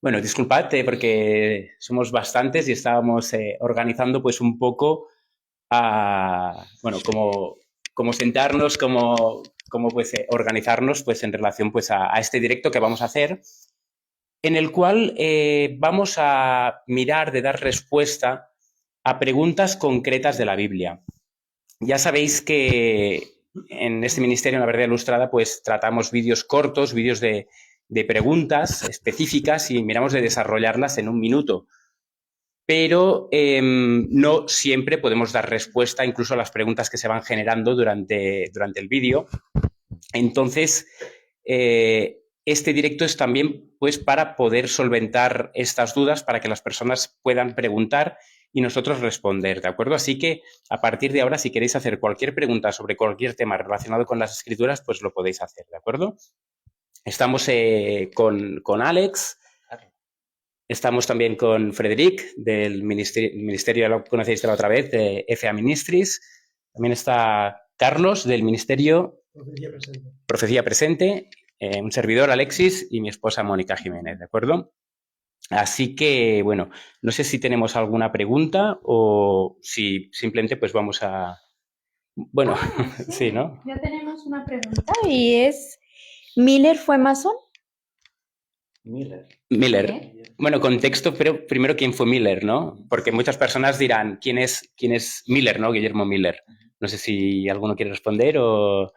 Bueno, disculpad, porque somos bastantes y estábamos organizando pues un poco bueno, como sentarnos, como pues organizarnos pues en relación pues a este directo que vamos a hacer, en el cual vamos a mirar de dar respuesta a preguntas concretas de la Biblia. Ya sabéis que en este ministerio, en la Verdad Ilustrada, pues tratamos vídeos cortos, vídeos de preguntas específicas y miramos de desarrollarlas en un minuto. Pero no siempre podemos dar respuesta incluso a las preguntas que se van generando durante el vídeo. Entonces, este directo es también pues, para poder solventar estas dudas, para que las personas puedan preguntar y nosotros responder, ¿de acuerdo? Así que a partir de ahora, si queréis hacer cualquier pregunta sobre cualquier tema relacionado con las escrituras, pues lo podéis hacer, ¿de acuerdo? Estamos con Alex, estamos también con Frederic del ministerio, ya lo conocéis de la otra vez, de FA Ministries. También está Carlos del ministerio Profecía presente. Profecía Presente, un servidor Alexis y mi esposa Mónica Jiménez, ¿de acuerdo? Así que, bueno, no sé si tenemos alguna pregunta o si simplemente pues vamos a... Bueno, Sí, sí, ¿no? ya tenemos una pregunta y es, ¿Miller fue masón? Miller. Sí. Bueno, contexto, pero primero quién fue Miller, ¿no? Porque muchas personas dirán, ¿quién es Miller, ¿no? Guillermo Miller. No sé si alguno quiere responder o...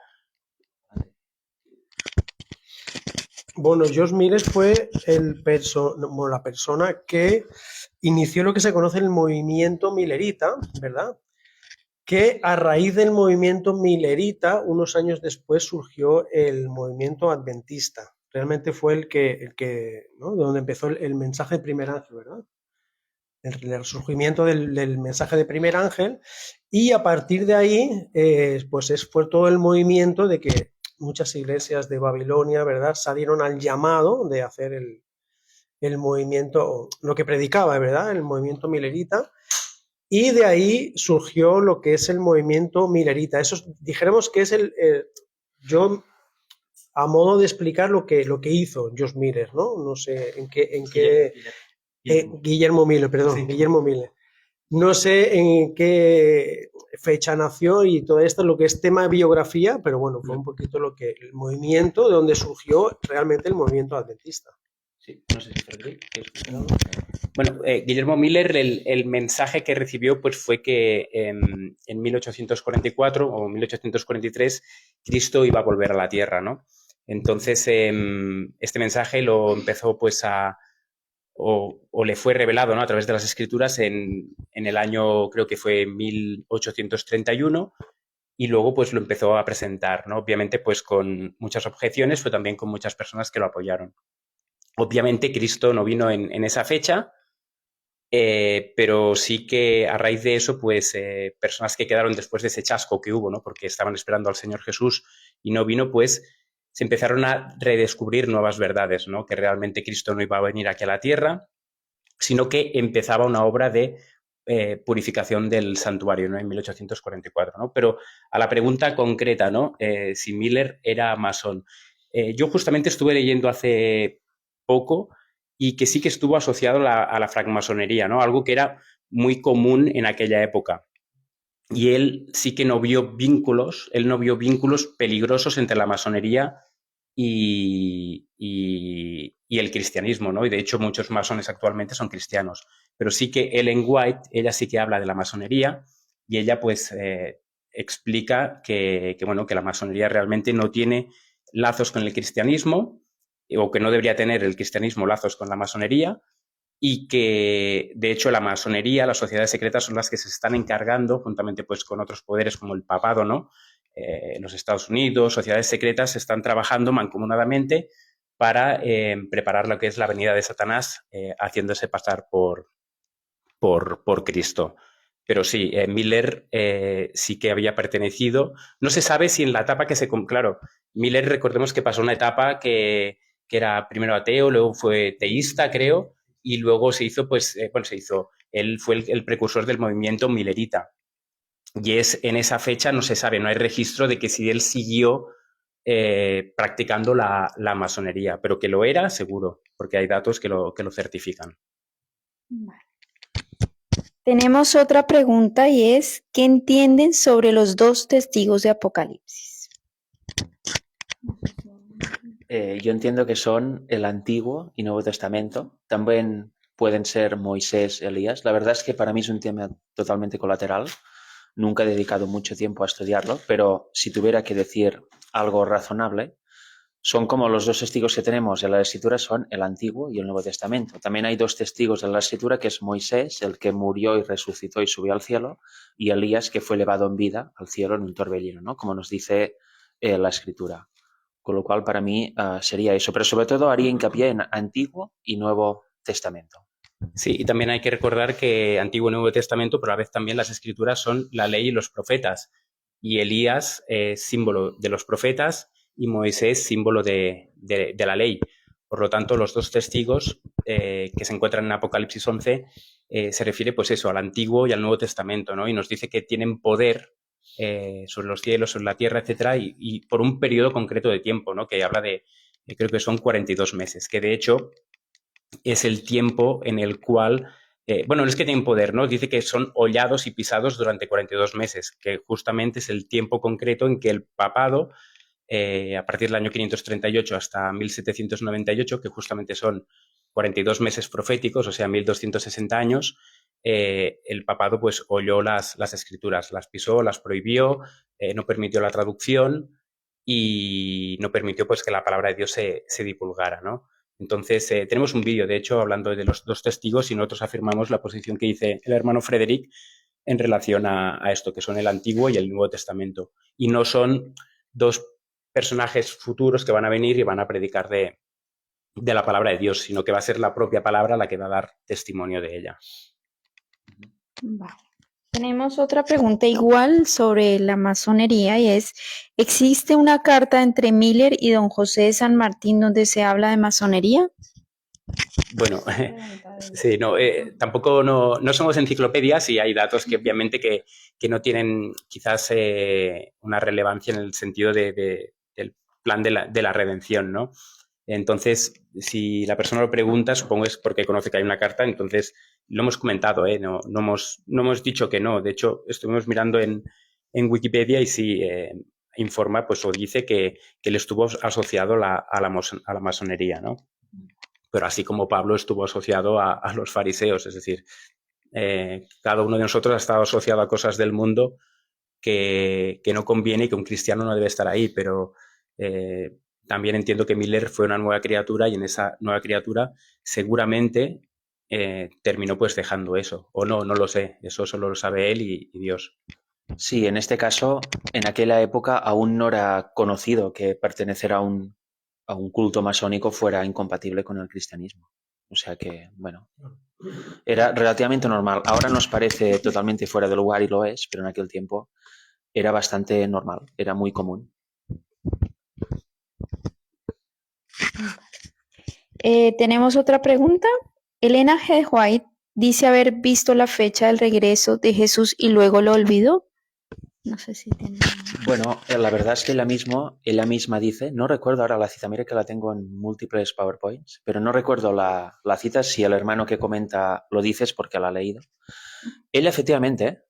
Bueno, George Miller fue la persona que inició lo que se conoce el movimiento millerita, ¿verdad? Que a raíz del movimiento millerita, unos años después surgió el movimiento adventista. Realmente fue ¿no? De donde empezó el mensaje de primer ángel, ¿verdad? El surgimiento del mensaje de primer ángel, y a partir de ahí, fue todo el movimiento de que muchas iglesias de Babilonia, ¿verdad?, salieron al llamado de hacer el movimiento, lo que predicaba, ¿verdad?, el movimiento milerita, y de ahí surgió lo que es el movimiento milerita. Eso dijéramos que es yo, a modo de explicar lo que hizo George Miller, ¿no? No sé Guillermo Miller, perdón, sí. Guillermo Miller. No sé en qué fecha nació y todo esto, lo que es tema de biografía, pero bueno, fue un poquito el movimiento de donde surgió realmente el movimiento adventista. Sí, no sé si Frederic, ¿quieres decir algo? Bueno, Guillermo Miller, el mensaje que recibió pues, fue que en 1844 o 1843 Cristo iba a volver a la Tierra, ¿no? Entonces, este mensaje lo empezó pues o le fue revelado, ¿no?, a través de las escrituras en el año, creo que fue 1831, y luego pues lo empezó a presentar, ¿no? Obviamente pues con muchas objeciones, pero también con muchas personas que lo apoyaron. Obviamente Cristo no vino en esa fecha, pero sí que a raíz de eso, pues personas que quedaron después de ese chasco que hubo, ¿no?, porque estaban esperando al Señor Jesús y no vino, pues se empezaron a redescubrir nuevas verdades, ¿no?, que realmente Cristo no iba a venir aquí a la tierra, sino que empezaba una obra de purificación del santuario, ¿no?, en 1844, ¿no? Pero a la pregunta concreta, ¿no?, si Miller era masón. Yo justamente estuve leyendo hace poco y que sí que estuvo asociado a la francmasonería, ¿no?, algo que era muy común en aquella época. Y él sí que no vio vínculos, peligrosos entre la masonería y el cristianismo, ¿no? Y de hecho muchos masones actualmente son cristianos. Pero sí que Ellen White, ella sí que habla de la masonería y ella pues explica bueno, que la masonería realmente no tiene lazos con el cristianismo, o que no debería tener el cristianismo lazos con la masonería, y que de hecho la masonería, las sociedades secretas son las que se están encargando, juntamente pues con otros poderes como el papado, ¿no?, en los Estados Unidos, sociedades secretas están trabajando mancomunadamente para preparar lo que es la venida de Satanás, haciéndose pasar por Cristo. Pero sí, Miller sí que había pertenecido. No se sabe si en la etapa que se... Claro, Miller, recordemos que pasó una etapa que era primero ateo, luego fue teísta, creo, y luego se hizo, pues, él fue el precursor del movimiento millerita. Y es en esa fecha, no se sabe, no hay registro de que si él siguió practicando la masonería, pero que lo era, seguro. porque hay datos que lo certifican. Vale. Tenemos otra pregunta y es, ¿qué entienden sobre los dos testigos de Apocalipsis? Yo entiendo que son el Antiguo y Nuevo Testamento. También pueden ser Moisés, Elías. La verdad es que para mí es un tema totalmente colateral. Nunca he dedicado mucho tiempo a estudiarlo, pero si tuviera que decir algo razonable, son como los dos testigos que tenemos en la Escritura, son el Antiguo y el Nuevo Testamento. También hay dos testigos en la Escritura, que es Moisés, el que murió y resucitó y subió al cielo, y Elías, que fue elevado en vida al cielo en un torbellino, ¿no? Como nos dice la Escritura. Con lo cual, para mí sería eso. Pero sobre todo haría hincapié en Antiguo y Nuevo Testamento. Sí, y también hay que recordar que Antiguo y Nuevo Testamento, pero a la vez también las Escrituras son la ley y los profetas. Y Elías es símbolo de los profetas y Moisés símbolo de la ley. Por lo tanto, los dos testigos que se encuentran en Apocalipsis 11 se refiere pues eso, al Antiguo y al Nuevo Testamento, ¿no? Y nos dice que tienen poder sobre los cielos, sobre la tierra, etcétera, y por un periodo concreto de tiempo, ¿no? Que habla de, creo que son 42 meses, que de hecho es el tiempo en el cual, bueno, no es que tienen poder, ¿no? Dice que son hollados y pisados durante 42 meses, que justamente es el tiempo concreto en que el papado, a partir del año 538 hasta 1798, que justamente son 42 meses proféticos, o sea, 1260 años, el papado pues holló las escrituras, las pisó, las prohibió, no permitió la traducción y no permitió pues que la palabra de Dios se divulgara, ¿no? Entonces, tenemos un vídeo, de hecho, hablando de los dos testigos y nosotros afirmamos la posición que dice el hermano Frederick en relación a esto, que son el Antiguo y el Nuevo Testamento. Y no son dos personajes futuros que van a venir y van a predicar de la palabra de Dios, sino que va a ser la propia palabra la que va a dar testimonio de ella. Vale. Tenemos otra pregunta igual sobre la masonería y es, ¿existe una carta entre Miller y don José de San Martín donde se habla de masonería? Bueno, sí, no, tampoco no somos enciclopedias y hay datos que obviamente que no tienen quizás una relevancia en el sentido del plan de la redención, ¿no? Entonces, si la persona lo pregunta, supongo es porque conoce que hay una carta, entonces lo hemos comentado, no hemos dicho que no. De hecho, estuvimos mirando en Wikipedia y sí informa, pues o dice que él estuvo asociado a la masonería, ¿no? Pero así como Pablo estuvo asociado a los fariseos, es decir, cada uno de nosotros ha estado asociado a cosas del mundo que no conviene y que un cristiano no debe estar ahí, pero también entiendo que Miller fue una nueva criatura y en esa nueva criatura seguramente terminó pues dejando eso, o no lo sé, eso solo lo sabe él y Dios. Sí, en este caso, en aquella época aún no era conocido que pertenecer a un culto masónico fuera incompatible con el cristianismo. O sea que, bueno, era relativamente normal. Ahora nos parece totalmente fuera de lugar y lo es, pero en aquel tiempo era bastante normal, era muy común. Tenemos otra pregunta. Elena G. White dice haber visto la fecha del regreso de Jesús y luego lo olvidó. No sé si tiene... Bueno, la verdad es que ella misma dice, no recuerdo ahora la cita, mira que la tengo en múltiples PowerPoints, pero no recuerdo la cita, si el hermano que comenta lo dice es porque la ha leído. Ella efectivamente,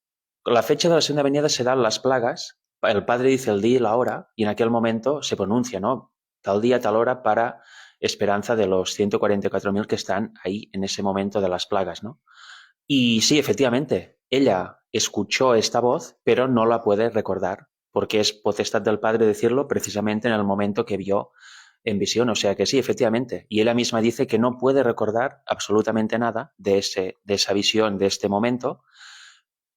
la fecha de la segunda venida se dan las plagas, el padre dice el día y la hora, y en aquel momento se pronuncia, ¿no? Tal día, tal hora para esperanza de los 144.000 que están ahí en ese momento de las plagas, ¿no? Y sí, efectivamente, ella escuchó esta voz, pero no la puede recordar, porque es potestad del Padre decirlo precisamente en el momento que vio en visión. O sea que sí, efectivamente. Y ella misma dice que no puede recordar absolutamente nada de esa visión, de este momento.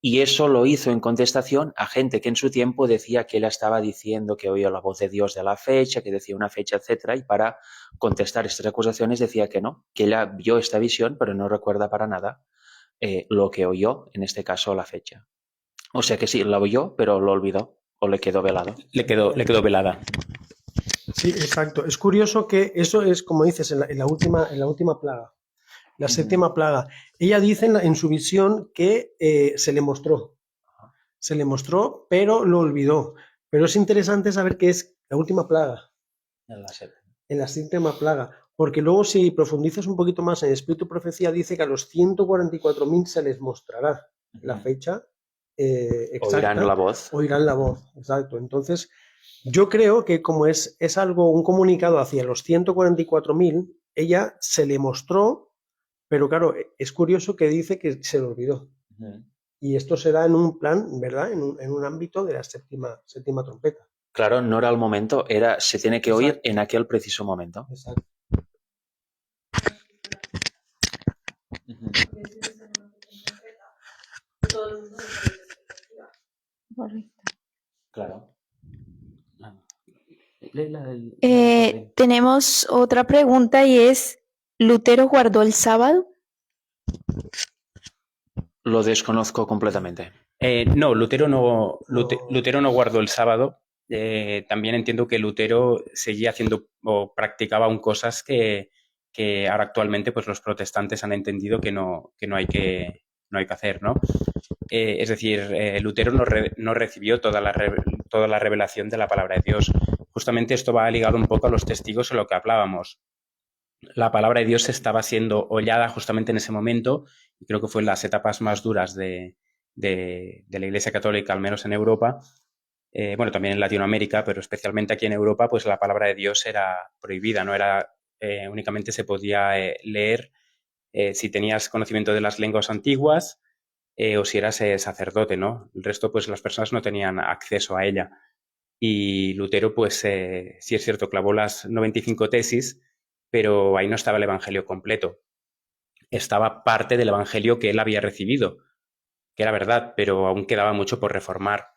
Y eso lo hizo en contestación a gente que en su tiempo decía que ella estaba diciendo que oyó la voz de Dios de la fecha, que decía una fecha, etcétera. Y para contestar estas acusaciones decía que no, que ella vio esta visión, pero no recuerda para nada lo que oyó, en este caso la fecha. O sea que sí, la oyó, pero lo olvidó o le quedó velado. Le quedó velada. Sí, exacto. Es curioso que eso es, como dices, en la última plaga, la séptima plaga. Ella dice en su visión que se le mostró, pero lo olvidó. Pero es interesante saber que es la última plaga. En la séptima. En la séptima plaga. Porque luego si profundizas un poquito más en Espíritu y Profecía, dice que a los 144.000 se les mostrará la fecha exacta. Oirán la voz. Oirán la voz, exacto. Entonces, yo creo que como es algo, un comunicado hacia los 144.000, ella se le mostró, pero claro, es curioso que dice que se le olvidó. Y esto se da en un plan, ¿verdad? En un ámbito de la séptima trompeta. Claro, no era el momento, se tiene que oír Exacto. en aquel preciso momento. Exacto. Correcto. Claro. Tenemos otra pregunta y es, ¿Lutero guardó el sábado? Lo desconozco completamente. No, Lutero no guardó el sábado. También entiendo que Lutero seguía haciendo o practicaba aún cosas que ahora actualmente pues los protestantes han entendido que no hay que hacer, ¿no? Es decir, Lutero no recibió toda la revelación de la palabra de Dios. Justamente esto va ligado un poco a los testigos en lo que hablábamos. La palabra de Dios estaba siendo hollada justamente en ese momento, y creo que fue en las etapas más duras de la Iglesia Católica, al menos en Europa, bueno, también en Latinoamérica, pero especialmente aquí en Europa, pues la palabra de Dios era prohibida, no era, únicamente se podía leer si tenías conocimiento de las lenguas antiguas o si eras sacerdote, ¿no? El resto, pues las personas no tenían acceso a ella. Y Lutero, pues sí es cierto, clavó las 95 tesis, pero ahí no estaba el Evangelio completo. Estaba parte del Evangelio que él había recibido, que era verdad, pero aún quedaba mucho por reformar.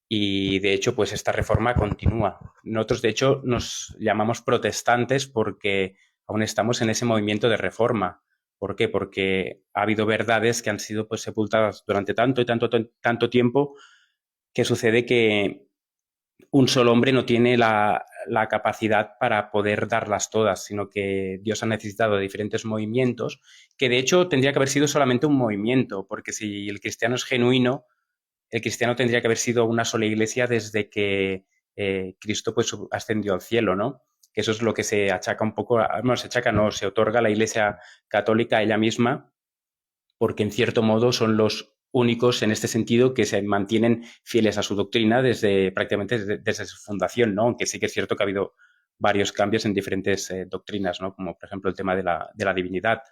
Y de hecho, pues esta reforma continúa. Nosotros, de hecho, nos llamamos protestantes porque aún estamos en ese movimiento de reforma. ¿Por qué? Porque ha habido verdades que han sido pues sepultadas durante tanto y tanto tiempo, que sucede que un solo hombre no tiene la capacidad para poder darlas todas, sino que Dios ha necesitado de diferentes movimientos, que de hecho tendría que haber sido solamente un movimiento, porque si el cristiano es genuino, el cristiano tendría que haber sido una sola iglesia desde que Cristo pues ascendió al cielo, ¿no? Que eso es lo que se achaca un poco, no se achaca, no, se otorga a la Iglesia Católica a ella misma, porque en cierto modo son los únicos en este sentido que se mantienen fieles a su doctrina prácticamente desde su fundación, ¿no? Aunque sí que es cierto que ha habido varios cambios en diferentes doctrinas, ¿no? Como por ejemplo el tema de la divinidad.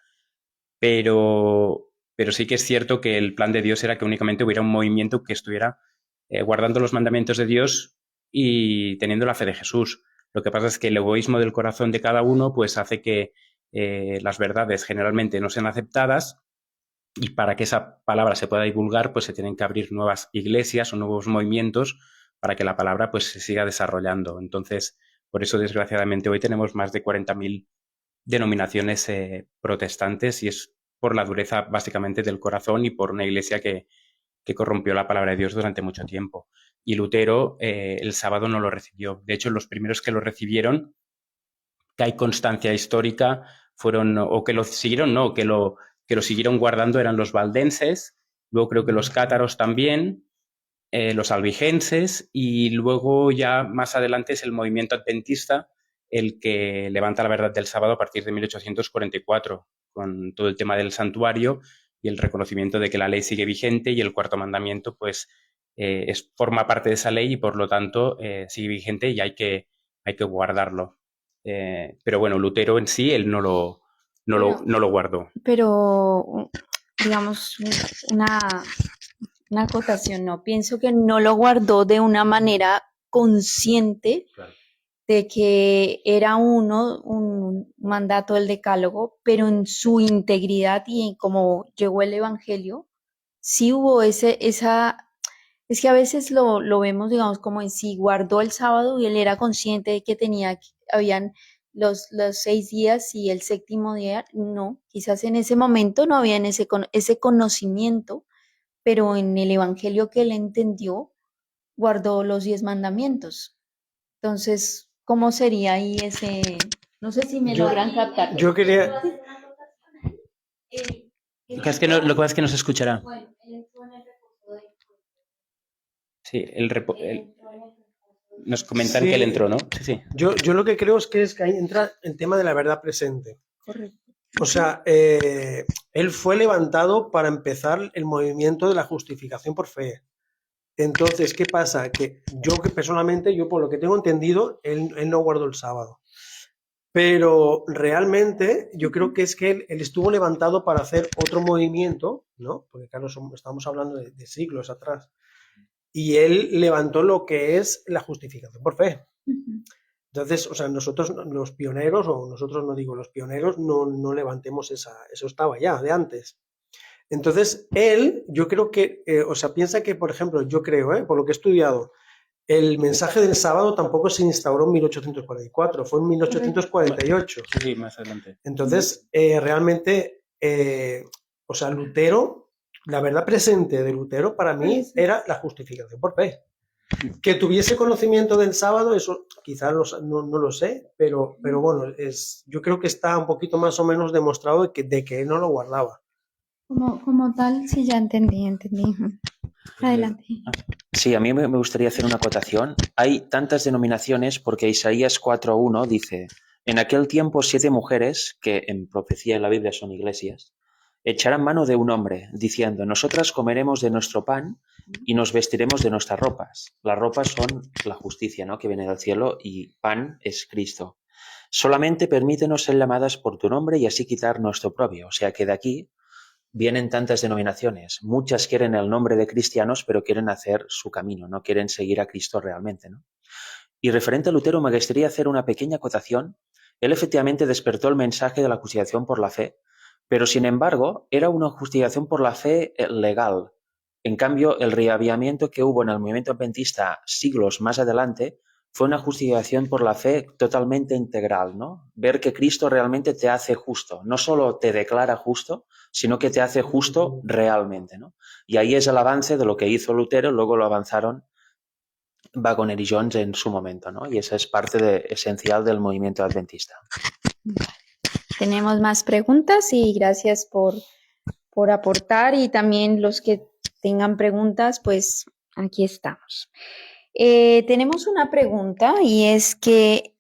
Pero sí que es cierto que el plan de Dios era que únicamente hubiera un movimiento que estuviera guardando los mandamientos de Dios y teniendo la fe de Jesús. Lo que pasa es que el egoísmo del corazón de cada uno pues hace que las verdades generalmente no sean aceptadas, y para que esa palabra se pueda divulgar pues se tienen que abrir nuevas iglesias o nuevos movimientos para que la palabra pues se siga desarrollando. Entonces, por eso desgraciadamente hoy tenemos más de 40.000 denominaciones protestantes, y es por la dureza básicamente del corazón y por una iglesia que corrompió la palabra de Dios durante mucho tiempo. Y Lutero el sábado no lo recibió. De hecho, los primeros que lo recibieron, que hay constancia histórica, fueron, o que lo siguieron, no, que lo siguieron guardando, eran los valdenses, luego creo que los cátaros también, los albigenses, y luego ya más adelante es el movimiento adventista el que levanta la verdad del sábado a partir de 1844, con todo el tema del santuario y el reconocimiento de que la ley sigue vigente, y el cuarto mandamiento pues forma parte de esa ley y por lo tanto sigue vigente y hay que guardarlo. Pero bueno, Lutero en sí, él no lo guardó. Pero, digamos, una acotación, no, pienso que no lo guardó de una manera consciente. Claro. De que era un mandato del decálogo, pero en su integridad y en cómo llegó el evangelio, sí hubo es que a veces lo vemos, digamos, como en sí guardó el sábado y él era consciente de que habían los 6 días y el séptimo día, no, quizás en ese momento no había ese conocimiento, pero en el evangelio que él entendió, guardó los 10 mandamientos. Entonces, ¿cómo sería ahí ese? No sé si me logran captar. Yo quería... Lo que pasa es que no se escuchará. Sí, nos comentan Sí. que él entró, ¿no? Sí, sí. Yo lo que creo es que ahí entra el tema de la verdad presente. Correcto. O sea, él fue levantado para empezar el movimiento de la justificación por fe. Entonces, ¿qué pasa? Que personalmente, yo por lo que tengo entendido, él no guardó el sábado. Pero realmente yo creo que es que él estuvo levantado para hacer otro movimiento, ¿no? Porque claro, estamos hablando de siglos atrás. Y él levantó lo que es la justificación por fe. Entonces, o sea, nosotros los pioneros, o nosotros no digo los pioneros, no levantemos eso estaba ya de antes. Entonces, él, yo creo que, o sea, piensa que, por ejemplo, yo creo, por lo que he estudiado, el mensaje del sábado tampoco se instauró en 1844, fue en 1848. Sí, más adelante. Entonces, realmente, o sea, Lutero, la verdad presente de Lutero para mí era la justificación por fe. Que tuviese conocimiento del sábado, eso quizás no lo sé, pero bueno, yo creo que está un poquito más o menos demostrado de que él no lo guardaba. Como tal, sí, ya entendí. Adelante. Sí, a mí me gustaría hacer una acotación. Hay tantas denominaciones porque Isaías 4.1 dice: en aquel tiempo 7 mujeres, que en profecía en la Biblia son iglesias, echarán mano de un hombre, diciendo: nosotras comeremos de nuestro pan y nos vestiremos de nuestras ropas. Las ropas son la justicia, ¿no?, que viene del cielo, y pan es Cristo. Solamente permítenos ser llamadas por tu nombre y así quitar nuestro propio. O sea que de aquí vienen tantas denominaciones. Muchas quieren el nombre de cristianos, pero quieren hacer su camino, no quieren seguir a Cristo realmente, ¿no? Y referente a Lutero, me gustaría hacer una pequeña acotación. Él efectivamente despertó el mensaje de la justificación por la fe, pero sin embargo era una justificación por la fe legal. En cambio, el reavivamiento que hubo en el movimiento adventista siglos más adelante fue una justificación por la fe totalmente integral, ¿no? Ver que Cristo realmente te hace justo, no solo te declara justo, sino que te hace justo realmente, ¿no? Y ahí es el avance de lo que hizo Lutero, luego lo avanzaron Waggoner y Jones en su momento, ¿no? Y esa es parte esencial del movimiento adventista. Tenemos más preguntas y gracias por aportar, y también los que tengan preguntas, pues aquí estamos. Tenemos una pregunta y es que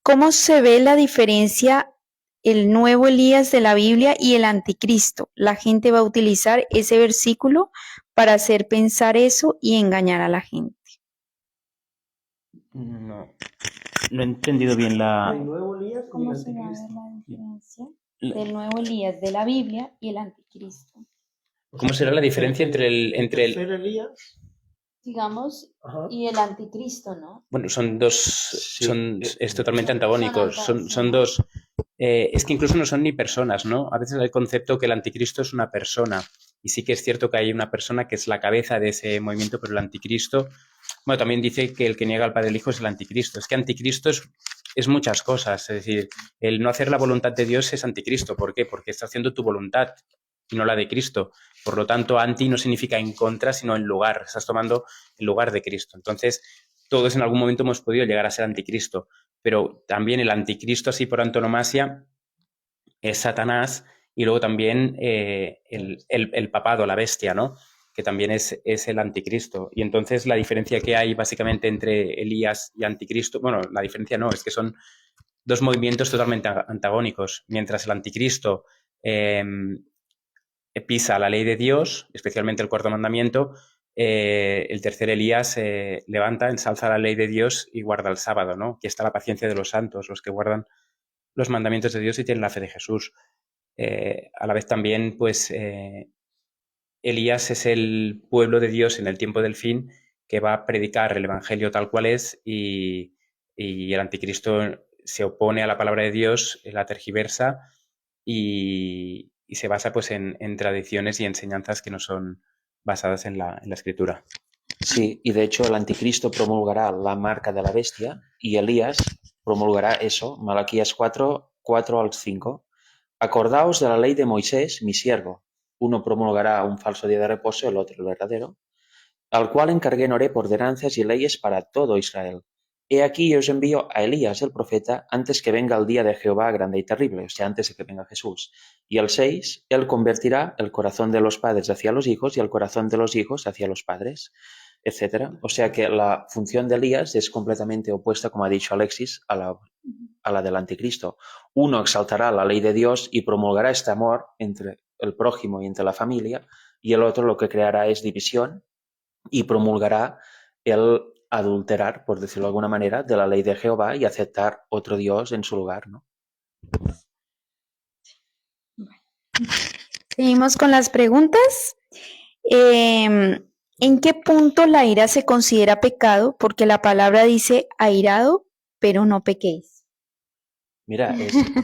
¿cómo se ve la diferencia el nuevo Elías de la Biblia y el anticristo? La gente va a utilizar ese versículo para hacer pensar eso y engañar a la gente. No he entendido bien El nuevo Elías y el ¿Cómo se va a ver anticristo. la diferencia del nuevo Elías de la Biblia y el anticristo? ¿Cómo será la diferencia entre el tercer Elías? Digamos, Ajá. y el anticristo, ¿no? Bueno, son dos, Sí. es totalmente antagónicos. Son dos. Es que incluso no son ni personas, ¿no? A veces hay el concepto que el anticristo es una persona. Y sí que es cierto que hay una persona que es la cabeza de ese movimiento, pero el anticristo, bueno, también dice que el que niega al Padre y al Hijo es el anticristo. Es que anticristo es muchas cosas. Es decir, el no hacer la voluntad de Dios es anticristo. ¿Por qué? Porque está haciendo tu voluntad y no la de Cristo. Por lo tanto, anti no significa en contra, sino en lugar. Estás tomando el lugar de Cristo. Entonces, todos en algún momento hemos podido llegar a ser anticristo. Pero también el anticristo, así por antonomasia, es Satanás, y luego también el papado, la bestia, ¿no? Que también es el anticristo. Y entonces la diferencia que hay básicamente entre Elías y anticristo, bueno, la diferencia no, es que son dos movimientos totalmente antagónicos. Mientras el anticristo pisa la ley de Dios, especialmente el cuarto mandamiento, el tercer Elías levanta, ensalza la ley de Dios y guarda el sábado, ¿no? Aquí está la paciencia de los santos, los que guardan los mandamientos de Dios y tienen la fe de Jesús. A la vez también, pues, Elías es el pueblo de Dios en el tiempo del fin que va a predicar el evangelio tal cual es, y el anticristo se opone a la palabra de Dios, la tergiversa y se basa, pues, en tradiciones y enseñanzas que no son basadas en la escritura. Sí, y de hecho el anticristo promulgará la marca de la bestia y Elías promulgará eso, Malaquías 4 al 5. Acordaos de la ley de Moisés, mi siervo. Uno promulgará un falso día de reposo, el otro el verdadero, al cual encargué en Horeb ordenanzas y leyes para todo Israel. He aquí yo os envío a Elías el profeta antes que venga el día de Jehová grande y terrible, o sea, antes de que venga Jesús. Y el 6, él convertirá el corazón de los padres hacia los hijos y el corazón de los hijos hacia los padres. etcétera. O sea que la función de Elías es completamente opuesta, como ha dicho Alexis, a la del anticristo. Uno exaltará la ley de Dios y promulgará este amor entre el prójimo y entre la familia, y el otro lo que creará es división y promulgará el adulterar, por decirlo de alguna manera, de la ley de Jehová y aceptar otro Dios en su lugar, ¿no? Seguimos con las preguntas. ¿En qué punto la ira se considera pecado? Porque la palabra dice airado, pero no pequéis. Mira,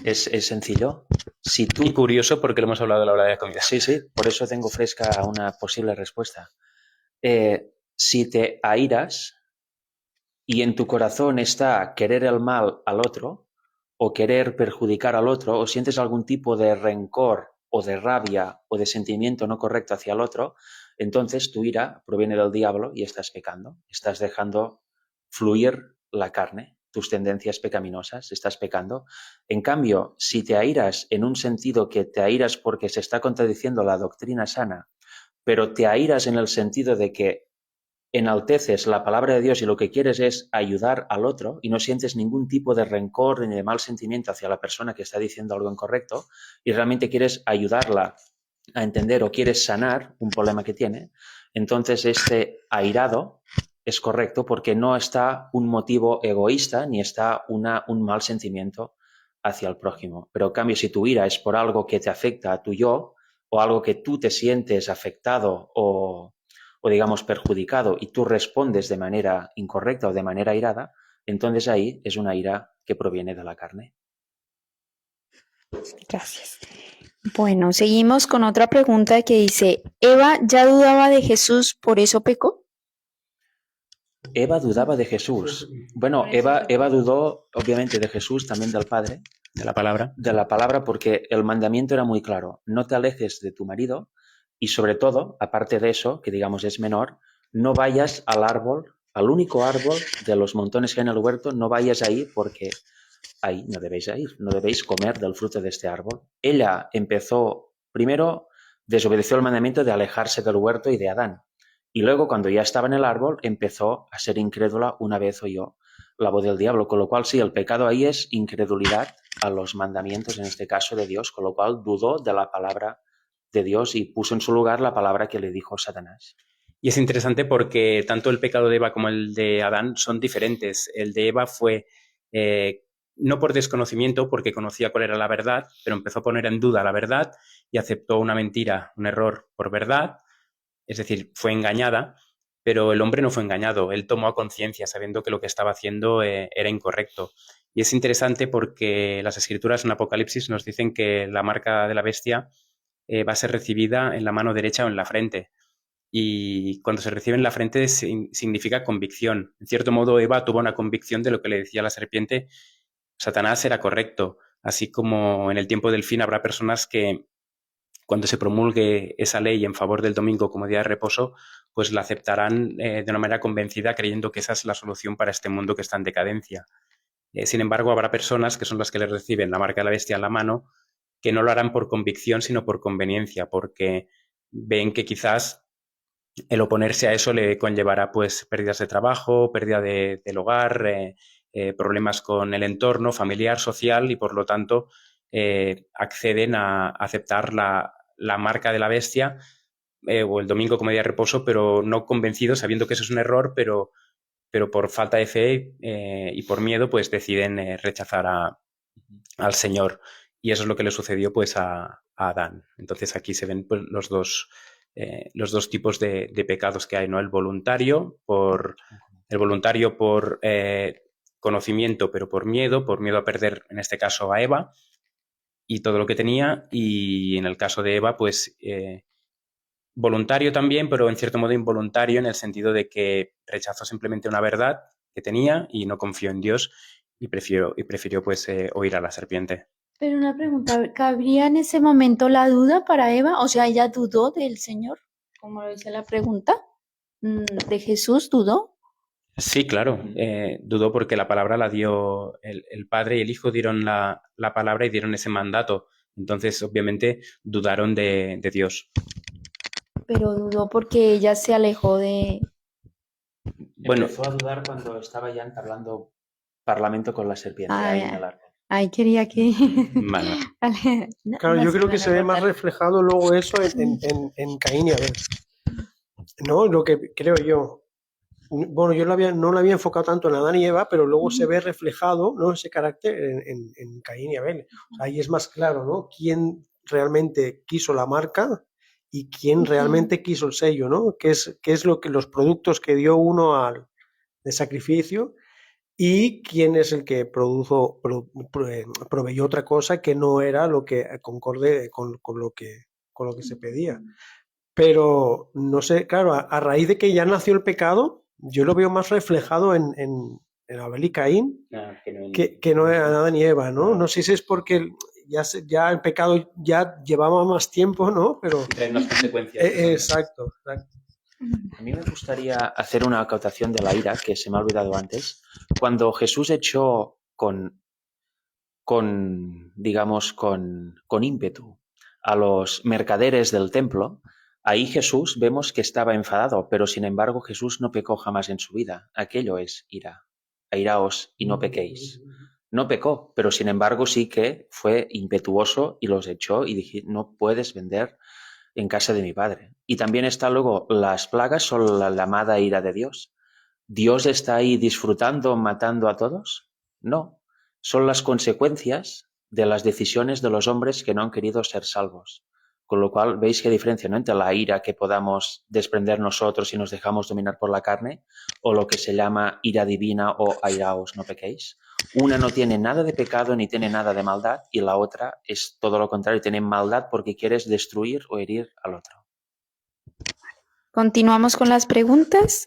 es sencillo. Si tú... Y curioso porque lo hemos hablado a la hora de la comida. Sí, por eso tengo fresca una posible respuesta. Si te airas y en tu corazón está querer el mal al otro o querer perjudicar al otro o sientes algún tipo de rencor o de rabia o de sentimiento no correcto hacia el otro, entonces tu ira proviene del diablo y estás pecando. Estás dejando fluir la carne, tus tendencias pecaminosas, estás pecando. En cambio, si te airas en un sentido que te airas porque se está contradiciendo la doctrina sana, pero te airas en el sentido de que enalteces la palabra de Dios y lo que quieres es ayudar al otro y no sientes ningún tipo de rencor ni de mal sentimiento hacia la persona que está diciendo algo incorrecto y realmente quieres ayudarla a entender o quieres sanar un problema que tiene, entonces este airado es correcto porque no está un motivo egoísta ni está un mal sentimiento hacia el prójimo. Pero en cambio, si tu ira es por algo que te afecta a tu yo o algo que tú te sientes afectado o digamos perjudicado y tú respondes de manera incorrecta o de manera airada, entonces ahí es una ira que proviene de la carne. Gracias. Bueno, seguimos con otra pregunta que dice, ¿Eva ya dudaba de Jesús, por eso pecó? Eva dudaba de Jesús. Bueno, Eva dudó obviamente de Jesús, también del Padre. De la palabra. De la palabra, porque el mandamiento era muy claro. No te alejes de tu marido y sobre todo, aparte de eso, que digamos es menor, no vayas al árbol, al único árbol de los montones que hay en el huerto, no vayas ahí porque ahí no debéis ir, no debéis comer del fruto de este árbol. Ella empezó, primero, desobedeció el mandamiento de alejarse del huerto y de Adán. Y luego, cuando ya estaba en el árbol, empezó a ser incrédula una vez oyó la voz del diablo. Con lo cual, sí, el pecado ahí es incredulidad a los mandamientos, en este caso de Dios, con lo cual dudó de la palabra de Dios y puso en su lugar la palabra que le dijo Satanás. Y es interesante porque tanto el pecado de Eva como el de Adán son diferentes. El de Eva fue no por desconocimiento, porque conocía cuál era la verdad, pero empezó a poner en duda la verdad y aceptó una mentira, un error por verdad, es decir, fue engañada, pero el hombre no fue engañado, él tomó conciencia sabiendo que lo que estaba haciendo era incorrecto. Y es interesante porque las escrituras en Apocalipsis nos dicen que la marca de la bestia va a ser recibida en la mano derecha o en la frente. Y cuando se recibe en la frente significa convicción. En cierto modo, Eva tuvo una convicción de lo que le decía la serpiente. Satanás era correcto, así como en el tiempo del fin habrá personas que cuando se promulgue esa ley en favor del domingo como día de reposo, pues la aceptarán de una manera convencida creyendo que esa es la solución para este mundo que está en decadencia. Sin embargo, habrá personas que son las que le reciben la marca de la bestia en la mano que no lo harán por convicción, sino por conveniencia, porque ven que quizás el oponerse a eso le conllevará pues pérdidas de trabajo, pérdida del hogar, problemas con el entorno familiar, social y por lo tanto acceden a aceptar la marca de la bestia o el domingo como día de reposo, pero no convencidos, sabiendo que eso es un error, pero por falta de fe y por miedo pues deciden rechazar al Señor. Y eso es lo que le sucedió pues a Adán. Entonces aquí se ven pues, los dos tipos de pecados que hay, ¿no? El voluntario por conocimiento, pero por miedo a perder, en este caso, a Eva y todo lo que tenía, y en el caso de Eva, pues voluntario también, pero en cierto modo involuntario, en el sentido de que rechazó simplemente una verdad que tenía y no confió en Dios y prefirió pues oír a la serpiente. Pero una pregunta, ¿cabría en ese momento la duda para Eva? O sea, ¿ella dudó del Señor? Como lo dice la pregunta. ¿De Jesús dudó? Sí, claro, dudó porque la palabra la dio el Padre y el Hijo dieron la palabra y dieron ese mandato. Entonces, obviamente, dudaron de Dios. Pero dudó porque ella se alejó de Bueno, Empezó a dudar cuando estaba ya entablando parlamento con la serpiente Ah, ahí en ya. el árbol. Ahí quería que... vale. Vale, no, Claro, no yo sé, creo que se ve más recordarlo. reflejado luego eso en Caín y Abel, ¿no? Lo que creo yo. Bueno, yo no lo había enfocado tanto en Adán y Eva, pero luego se ve reflejado, ¿no? Ese carácter en Caín y Abel. O sea, ahí es más claro, ¿no? Quién realmente quiso la marca y quién realmente quiso el sello, ¿no? Qué es lo que los productos que dio uno de sacrificio y quién es el que proveyó otra cosa que no era lo que concorde con lo que se pedía. Pero no sé, claro, a raíz de que ya nació el pecado, yo lo veo más reflejado en Abel y Caín que no en Adán y Eva, ¿no? No sé si es porque ya el pecado ya llevaba más tiempo, ¿no? Pero Trae unas consecuencias. exacto. A mí me gustaría hacer una acotación de la ira que se me ha olvidado antes. Cuando Jesús echó digamos, con ímpetu a los mercaderes del templo, ahí Jesús vemos que estaba enfadado, pero sin embargo Jesús no pecó jamás en su vida. Aquello es ira. Airaos y no pequéis. No pecó, pero sin embargo sí que fue impetuoso y los echó y dije, no puedes vender en casa de mi padre. Y también está luego, las plagas son la amada ira de Dios. ¿Dios está ahí disfrutando, matando a todos? No, son las consecuencias de las decisiones de los hombres que no han querido ser salvos. Con lo cual, veis qué diferencia, ¿no?, entre la ira que podamos desprender nosotros si nos dejamos dominar por la carne o lo que se llama ira divina o airaos, no pequéis. Una no tiene nada de pecado ni tiene nada de maldad y la otra es todo lo contrario, tiene maldad porque quieres destruir o herir al otro. Continuamos con las preguntas.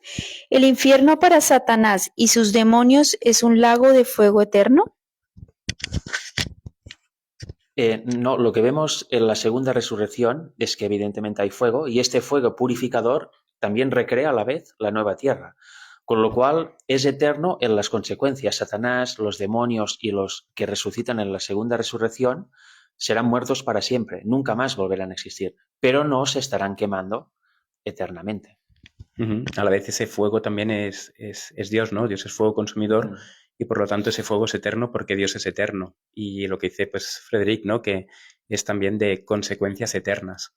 ¿El infierno para Satanás y sus demonios es un lago de fuego eterno? No, lo que vemos en la segunda resurrección es que evidentemente hay fuego y este fuego purificador también recrea a la vez la nueva tierra, con lo cual es eterno en las consecuencias. Satanás, los demonios y los que resucitan en la segunda resurrección serán muertos para siempre, nunca más volverán a existir, pero no se estarán quemando eternamente. A la vez ese fuego también es Dios, ¿no? Dios es fuego consumidor y por lo tanto ese fuego es eterno porque Dios es eterno. Y lo que dice pues Frederick, ¿no?, que es también de consecuencias eternas.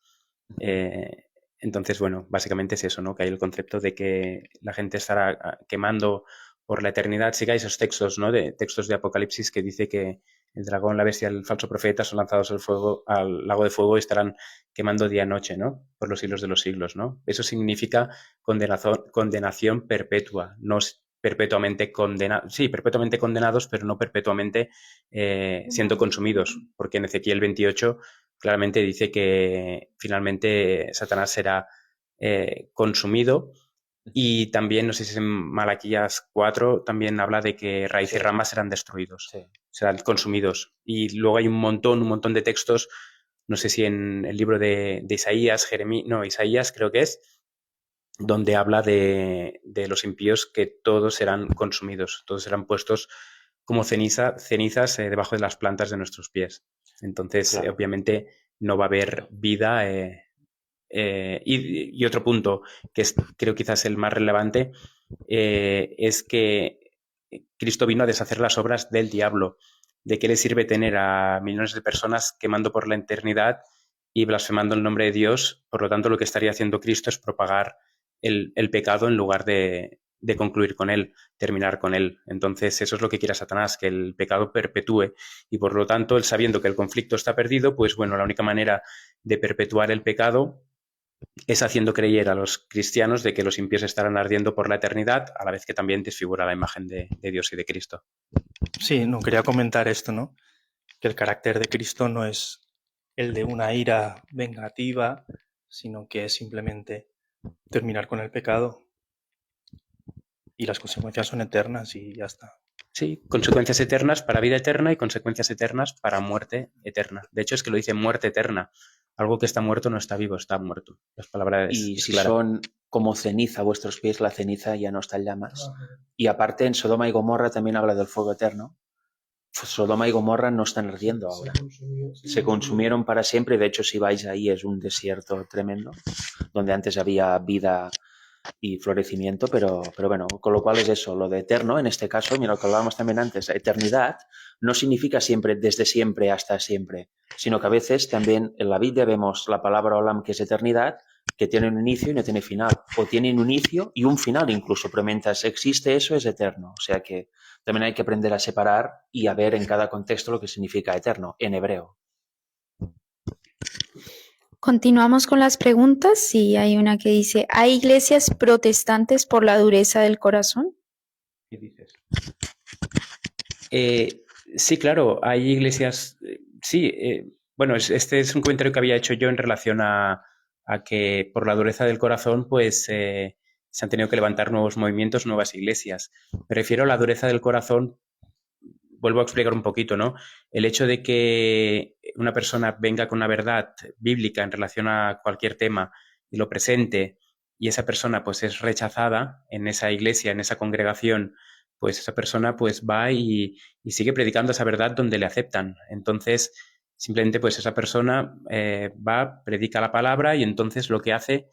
Entonces, bueno, básicamente es eso, ¿no?, que hay el concepto de que la gente estará quemando por la eternidad. Sí que hay esos textos, ¿no?, de textos de Apocalipsis que dice que el dragón, la bestia, el falso profeta son lanzados al lago de fuego y estarán quemando día y noche, ¿no?, por los siglos de los siglos, ¿no? Eso significa condenación perpetua, no perpetuamente condenados, sí, perpetuamente condenados, pero no perpetuamente siendo consumidos, porque en Ezequiel 28 claramente dice que finalmente Satanás será consumido. Y también, no sé si es en Malaquías 4, también habla de que raíz y ramas serán destruidos, serán consumidos. Y luego hay un montón de textos, no sé si en el libro de Isaías, Isaías creo que es, donde habla de los impíos que todos serán consumidos, todos serán puestos como cenizas debajo de las plantas de nuestros pies. Entonces, Claro. obviamente, no va a haber vida. Y otro punto que creo quizás el más relevante es que Cristo vino a deshacer las obras del diablo. ¿De qué le sirve tener a millones de personas quemando por la eternidad y blasfemando el nombre de Dios? Por lo tanto, lo que estaría haciendo Cristo es propagar el pecado en lugar de concluir con él, terminar con él. Entonces, eso es lo que quiere Satanás, que el pecado perpetúe. Y por lo tanto, él sabiendo que el conflicto está perdido, pues bueno, la única manera de perpetuar el pecado es haciendo creer a los cristianos de que los impíos estarán ardiendo por la eternidad, a la vez que también desfigura la imagen de Dios y de Cristo. Sí, no quería comentar esto, ¿no? Que el carácter de Cristo no es el de una ira vengativa, sino que es simplemente terminar con el pecado. Y las consecuencias son eternas y ya está. Sí, consecuencias eternas para vida eterna y consecuencias eternas para muerte eterna. De hecho, es que lo dice muerte eterna. Algo que está muerto no está vivo, está muerto. Las palabras Y si clara. son como ceniza a vuestros pies, la ceniza ya no está en llamas. Y aparte en Sodoma y Gomorra también habla del fuego eterno. Sodoma y Gomorra no están ardiendo ahora. Se consumieron para siempre y de hecho si vais ahí es un desierto tremendo, donde antes había vida y florecimiento, pero bueno, con lo cual es eso, lo de eterno, en este caso, mira lo que hablábamos también antes, eternidad no significa siempre desde siempre hasta siempre, sino que a veces también en la Biblia vemos la palabra olam, que es eternidad, que tiene un inicio y no tiene final, o tiene un inicio y un final incluso, pero mientras existe eso es eterno, o sea que también hay que aprender a separar y a ver en cada contexto lo que significa eterno, en hebreo. Continuamos con las preguntas. Sí, hay una que dice, ¿hay iglesias protestantes por la dureza del corazón? ¿Qué dices? Sí, claro, hay iglesias, bueno, este es un comentario que había hecho yo en relación a que por la dureza del corazón, pues se han tenido que levantar nuevos movimientos, nuevas iglesias. Me refiero a la dureza del corazón, vuelvo a explicar un poquito, ¿no? El hecho de que una persona venga con una verdad bíblica en relación a cualquier tema y lo presente, y esa persona pues es rechazada en esa iglesia, en esa congregación, pues esa persona pues va y sigue predicando esa verdad donde le aceptan. Entonces, simplemente pues esa persona va, predica la palabra y entonces lo que hace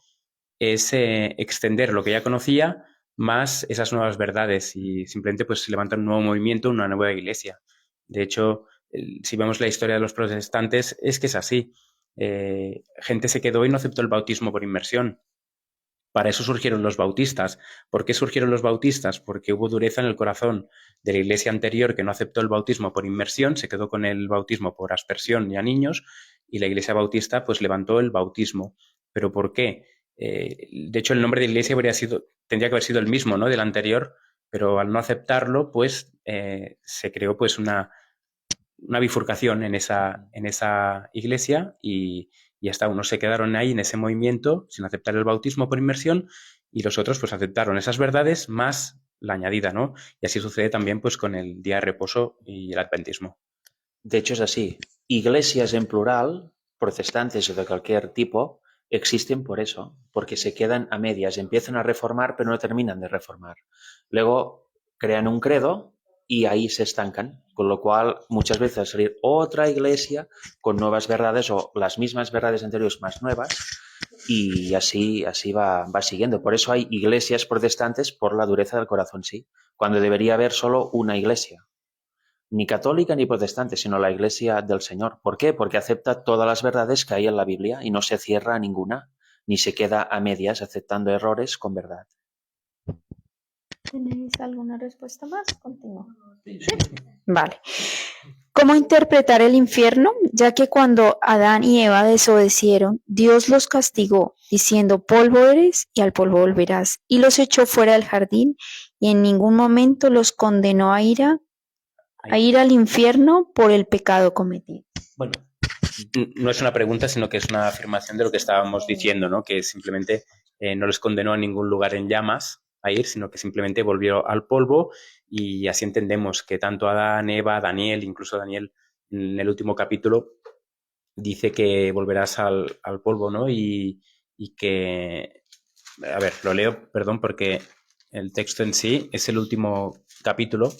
es extender lo que ya conocía más esas nuevas verdades y simplemente pues se levanta un nuevo movimiento, una nueva iglesia. De hecho, si vemos la historia de los protestantes, es que es así. Gente se quedó y no aceptó el bautismo por inmersión. Para eso surgieron los bautistas. ¿Por qué surgieron los bautistas? Porque hubo dureza en el corazón de la iglesia anterior que no aceptó el bautismo por inmersión, se quedó con el bautismo por aspersión y a niños, y la iglesia bautista pues levantó el bautismo. ¿Pero por qué? De hecho, el nombre de la iglesia tendría que haber sido el mismo, ¿no? Del anterior, pero al no aceptarlo, pues se creó pues una bifurcación en esa iglesia y hasta unos se quedaron ahí en ese movimiento sin aceptar el bautismo por inmersión y los otros pues aceptaron esas verdades más la añadida, ¿no? Y así sucede también pues con el día de reposo y el adventismo. De hecho es así. Iglesias en plural, protestantes o de cualquier tipo, existen por eso, porque se quedan a medias, empiezan a reformar pero no terminan de reformar. Luego crean un credo y ahí se estancan, con lo cual muchas veces va a salir otra iglesia con nuevas verdades o las mismas verdades anteriores más nuevas y así va siguiendo. Por eso hay iglesias protestantes por la dureza del corazón, sí, cuando debería haber solo una iglesia. Ni católica ni protestante, sino la Iglesia del Señor. ¿Por qué? Porque acepta todas las verdades que hay en la Biblia y no se cierra a ninguna, ni se queda a medias aceptando errores con verdad. ¿Tenéis alguna respuesta más? Continúo. ¿Sí? Vale. ¿Cómo interpretar el infierno? Ya que cuando Adán y Eva desobedecieron, Dios los castigó, diciendo, polvo eres y al polvo volverás, y los echó fuera del jardín, y en ningún momento los condenó a ir al infierno por el pecado cometido. Bueno, no es una pregunta, sino que es una afirmación de lo que estábamos diciendo, ¿no? Que simplemente no les condenó a ningún lugar en llamas a ir, sino que simplemente volvió al polvo y así entendemos que tanto Adán, Eva, Daniel, incluso Daniel en el último capítulo dice que volverás al polvo, ¿no? Y que, a ver, lo leo, perdón, porque el texto en sí es el último capítulo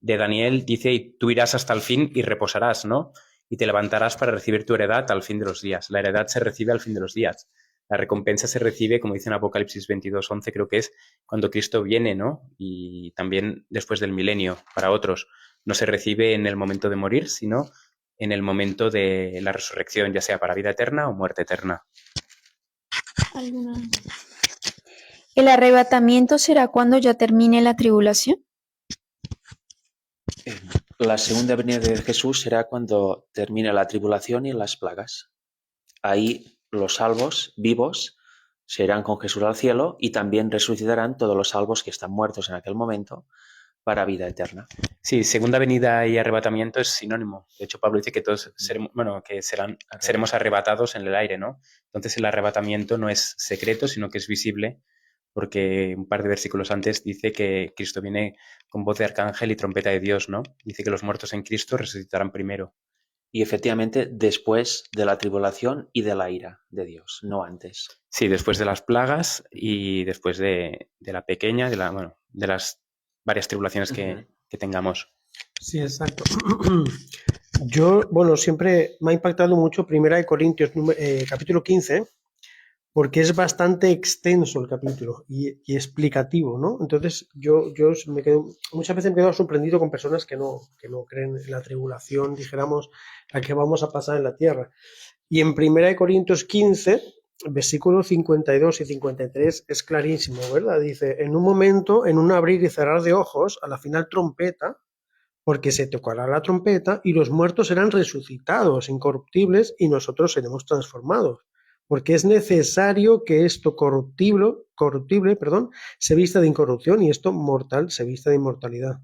de Daniel, dice, y tú irás hasta el fin y reposarás, ¿no? Y te levantarás para recibir tu heredad al fin de los días. La heredad se recibe al fin de los días. La recompensa se recibe, como dice en Apocalipsis 22:11, creo que es cuando Cristo viene, ¿no? Y también después del milenio, para otros. No se recibe en el momento de morir, sino en el momento de la resurrección, ya sea para vida eterna o muerte eterna. ¿Alguna? ¿El arrebatamiento será cuando ya termine la tribulación? La segunda venida de Jesús será cuando termine la tribulación y las plagas. Ahí los salvos vivos se irán con Jesús al cielo y también resucitarán todos los salvos que están muertos en aquel momento para vida eterna. Sí, segunda venida y arrebatamiento es sinónimo. De hecho, Pablo dice que todos seremos arrebatados en el aire, ¿no? Entonces el arrebatamiento no es secreto, sino que es visible, porque un par de versículos antes dice que Cristo viene con voz de arcángel y trompeta de Dios, ¿no? Dice que los muertos en Cristo resucitarán primero. Y efectivamente después de la tribulación y de la ira de Dios, no antes. Sí, después de las plagas y después de la pequeña, de las varias tribulaciones que tengamos. Sí, exacto. Yo, bueno, siempre me ha impactado mucho 1 Corintios capítulo 15, porque es bastante extenso el capítulo y explicativo, ¿no? Entonces muchas veces me quedo sorprendido con personas que no creen en la tribulación, dijéramos, la que vamos a pasar en la tierra. Y en 1 Corintios 15, versículos 52 y 53 es clarísimo, ¿verdad? Dice, en un momento, en un abrir y cerrar de ojos, a la final trompeta, porque se tocará la trompeta y los muertos serán resucitados, incorruptibles, y nosotros seremos transformados. Porque es necesario que esto corruptible, se vista de incorrupción y esto mortal se vista de inmortalidad.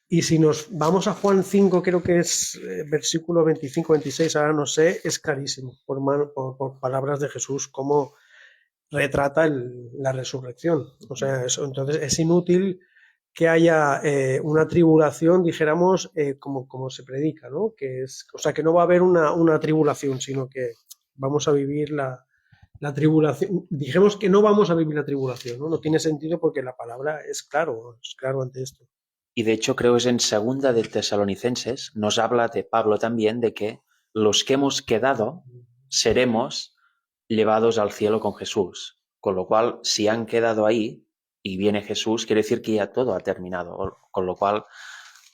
Y si nos vamos a Juan 5, creo que es versículo 25-26, ahora no sé, es clarísimo, por palabras de Jesús, cómo retrata la resurrección. O sea, entonces es inútil que haya una tribulación, dijéramos, como se predica, ¿no? O sea, que no va a haber una tribulación, sino que vamos a vivir la tribulación. Dijimos que no vamos a vivir la tribulación, ¿no? No tiene sentido porque la palabra es claro ante esto. Y de hecho creo que es en segunda de Tesalonicenses, nos habla de Pablo también de que los que hemos quedado seremos llevados al cielo con Jesús. Con lo cual, si han quedado ahí y viene Jesús, quiere decir que ya todo ha terminado. Con lo cual,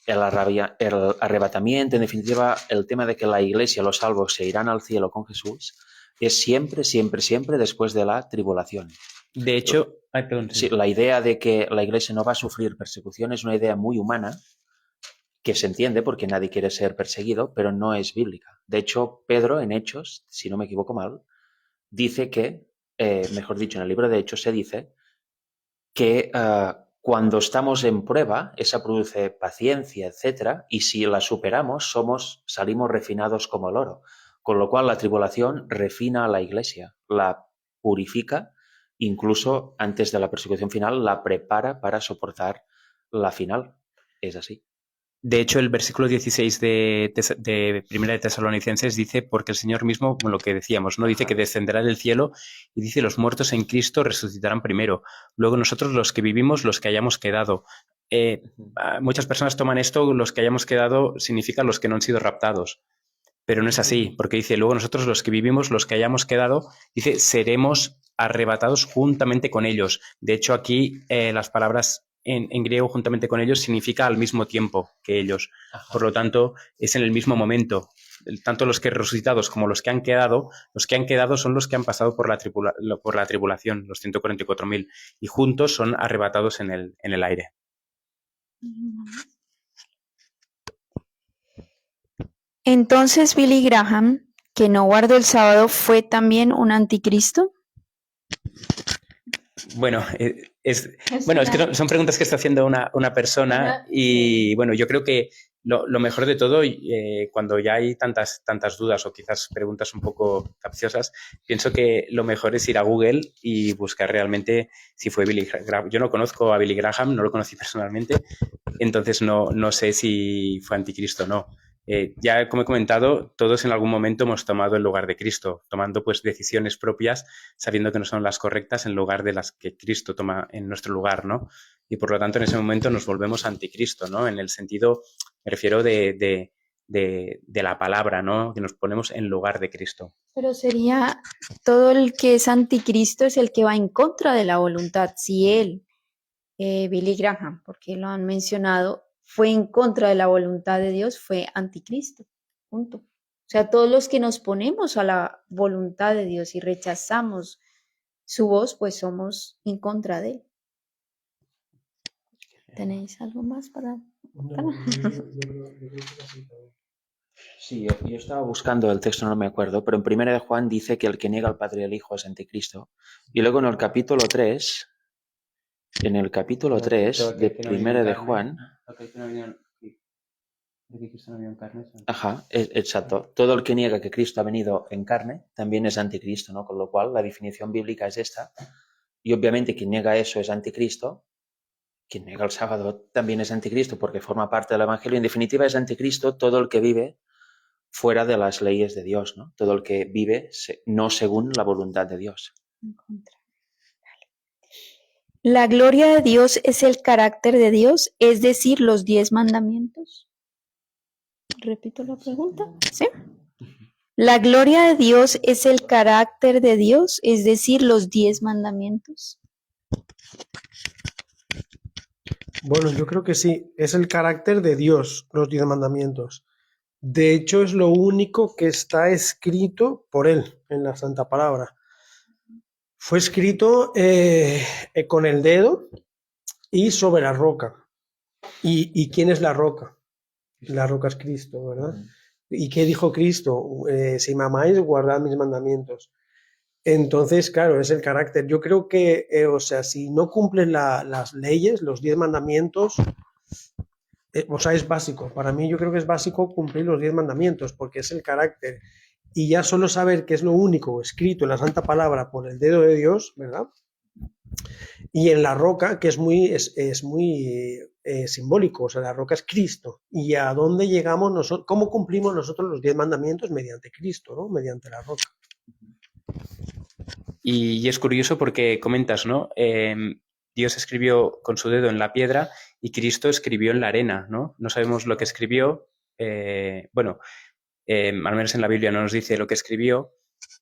el arrebatamiento, en definitiva, el tema de que la iglesia, los salvos, se irán al cielo con Jesús, es siempre, siempre, siempre después de la tribulación. De hecho, perdón. Sí, la idea de que la iglesia no va a sufrir persecución es una idea muy humana que se entiende porque nadie quiere ser perseguido, pero no es bíblica. De hecho, Pedro, en Hechos, si no me equivoco mal, dice que, mejor dicho, en el libro de Hechos se dice que cuando estamos en prueba, esa produce paciencia, etcétera, y si la superamos, salimos refinados como el oro. Con lo cual, la tribulación refina a la iglesia, la purifica, incluso antes de la persecución final, la prepara para soportar la final. Es así. De hecho, el versículo 16 de Primera de Tesalonicenses dice, porque el Señor mismo, lo que decíamos, ¿no? Dice que descenderá del cielo y dice, los muertos en Cristo resucitarán primero. Luego nosotros los que vivimos, los que hayamos quedado. Muchas personas toman esto, los que hayamos quedado, significa los que no han sido raptados. Pero no es así, porque dice, luego nosotros los que vivimos, los que hayamos quedado, dice, seremos arrebatados juntamente con ellos. De hecho, aquí las palabras en griego juntamente con ellos significa al mismo tiempo que ellos. Ajá. Por lo tanto, es en el mismo momento. Tanto los que resucitados como los que han quedado son los que han pasado por la tribulación, los 144.000, y juntos son arrebatados en el aire. Entonces, Billy Graham, que no guardó el sábado, ¿fue también un anticristo? Bueno, es que son preguntas que está haciendo una persona y bueno, yo creo que lo mejor de todo, cuando ya hay tantas dudas o quizás preguntas un poco capciosas, pienso que lo mejor es ir a Google y buscar realmente si fue Billy Graham. Yo no conozco a Billy Graham, no lo conocí personalmente, entonces no sé si fue anticristo o no. Ya como he comentado, todos en algún momento hemos tomado el lugar de Cristo, tomando pues decisiones propias, sabiendo que no son las correctas en lugar de las que Cristo toma en nuestro lugar, ¿no? Y por lo tanto en ese momento nos volvemos anticristo, ¿no? En el sentido, me refiero de la palabra, ¿no? Que nos ponemos en lugar de Cristo. Pero sería todo el que es anticristo es el que va en contra de la voluntad. Si él, Billy Graham, porque lo han mencionado, fue en contra de la voluntad de Dios, fue anticristo. Punto. O sea, todos los que nos ponemos a la voluntad de Dios y rechazamos su voz, pues somos en contra de él. ¿Tenéis algo más para...? Sí, yo estaba buscando el texto, no me acuerdo, pero en Primera de Juan dice que el que niega al Padre y al Hijo es anticristo. Y luego en el capítulo 3, de Primera de Juan... Ajá, exacto. Todo el que niega que Cristo ha venido en carne también es anticristo, ¿no? Con lo cual la definición bíblica es esta. Y obviamente quien niega eso es anticristo. Quien niega el sábado también es anticristo porque forma parte del Evangelio. En definitiva es anticristo todo el que vive fuera de las leyes de Dios, ¿no? Todo el que vive no según la voluntad de Dios. ¿La gloria de Dios es el carácter de Dios, es decir, los 10 mandamientos? Repito la pregunta, ¿sí? ¿La gloria de Dios es el carácter de Dios, es decir, los 10 mandamientos? Bueno, yo creo que sí, es el carácter de Dios, los 10 mandamientos. De hecho, es lo único que está escrito por él en la Santa Palabra. Fue escrito con el dedo y sobre la roca. ¿Y quién es la roca? La roca es Cristo, ¿verdad? ¿Y qué dijo Cristo? Si me amáis, guardad mis mandamientos. Entonces, claro, es el carácter. Yo creo que, o sea, si no cumples las leyes, los 10 mandamientos, o sea, es básico. Para mí yo creo que es básico cumplir los 10 mandamientos, porque es el carácter. Y ya solo saber que es lo único escrito en la Santa Palabra por el dedo de Dios, ¿verdad? Y en la roca, que es muy simbólico, o sea, la roca es Cristo. ¿Y a dónde llegamos nosotros? ¿Cómo cumplimos nosotros los 10 mandamientos? Mediante Cristo, ¿no? Mediante la roca. Y es curioso porque comentas, ¿no? Dios escribió con su dedo en la piedra y Cristo escribió en la arena, ¿no? No sabemos lo que escribió. Bueno, al menos en la Biblia no nos dice lo que escribió.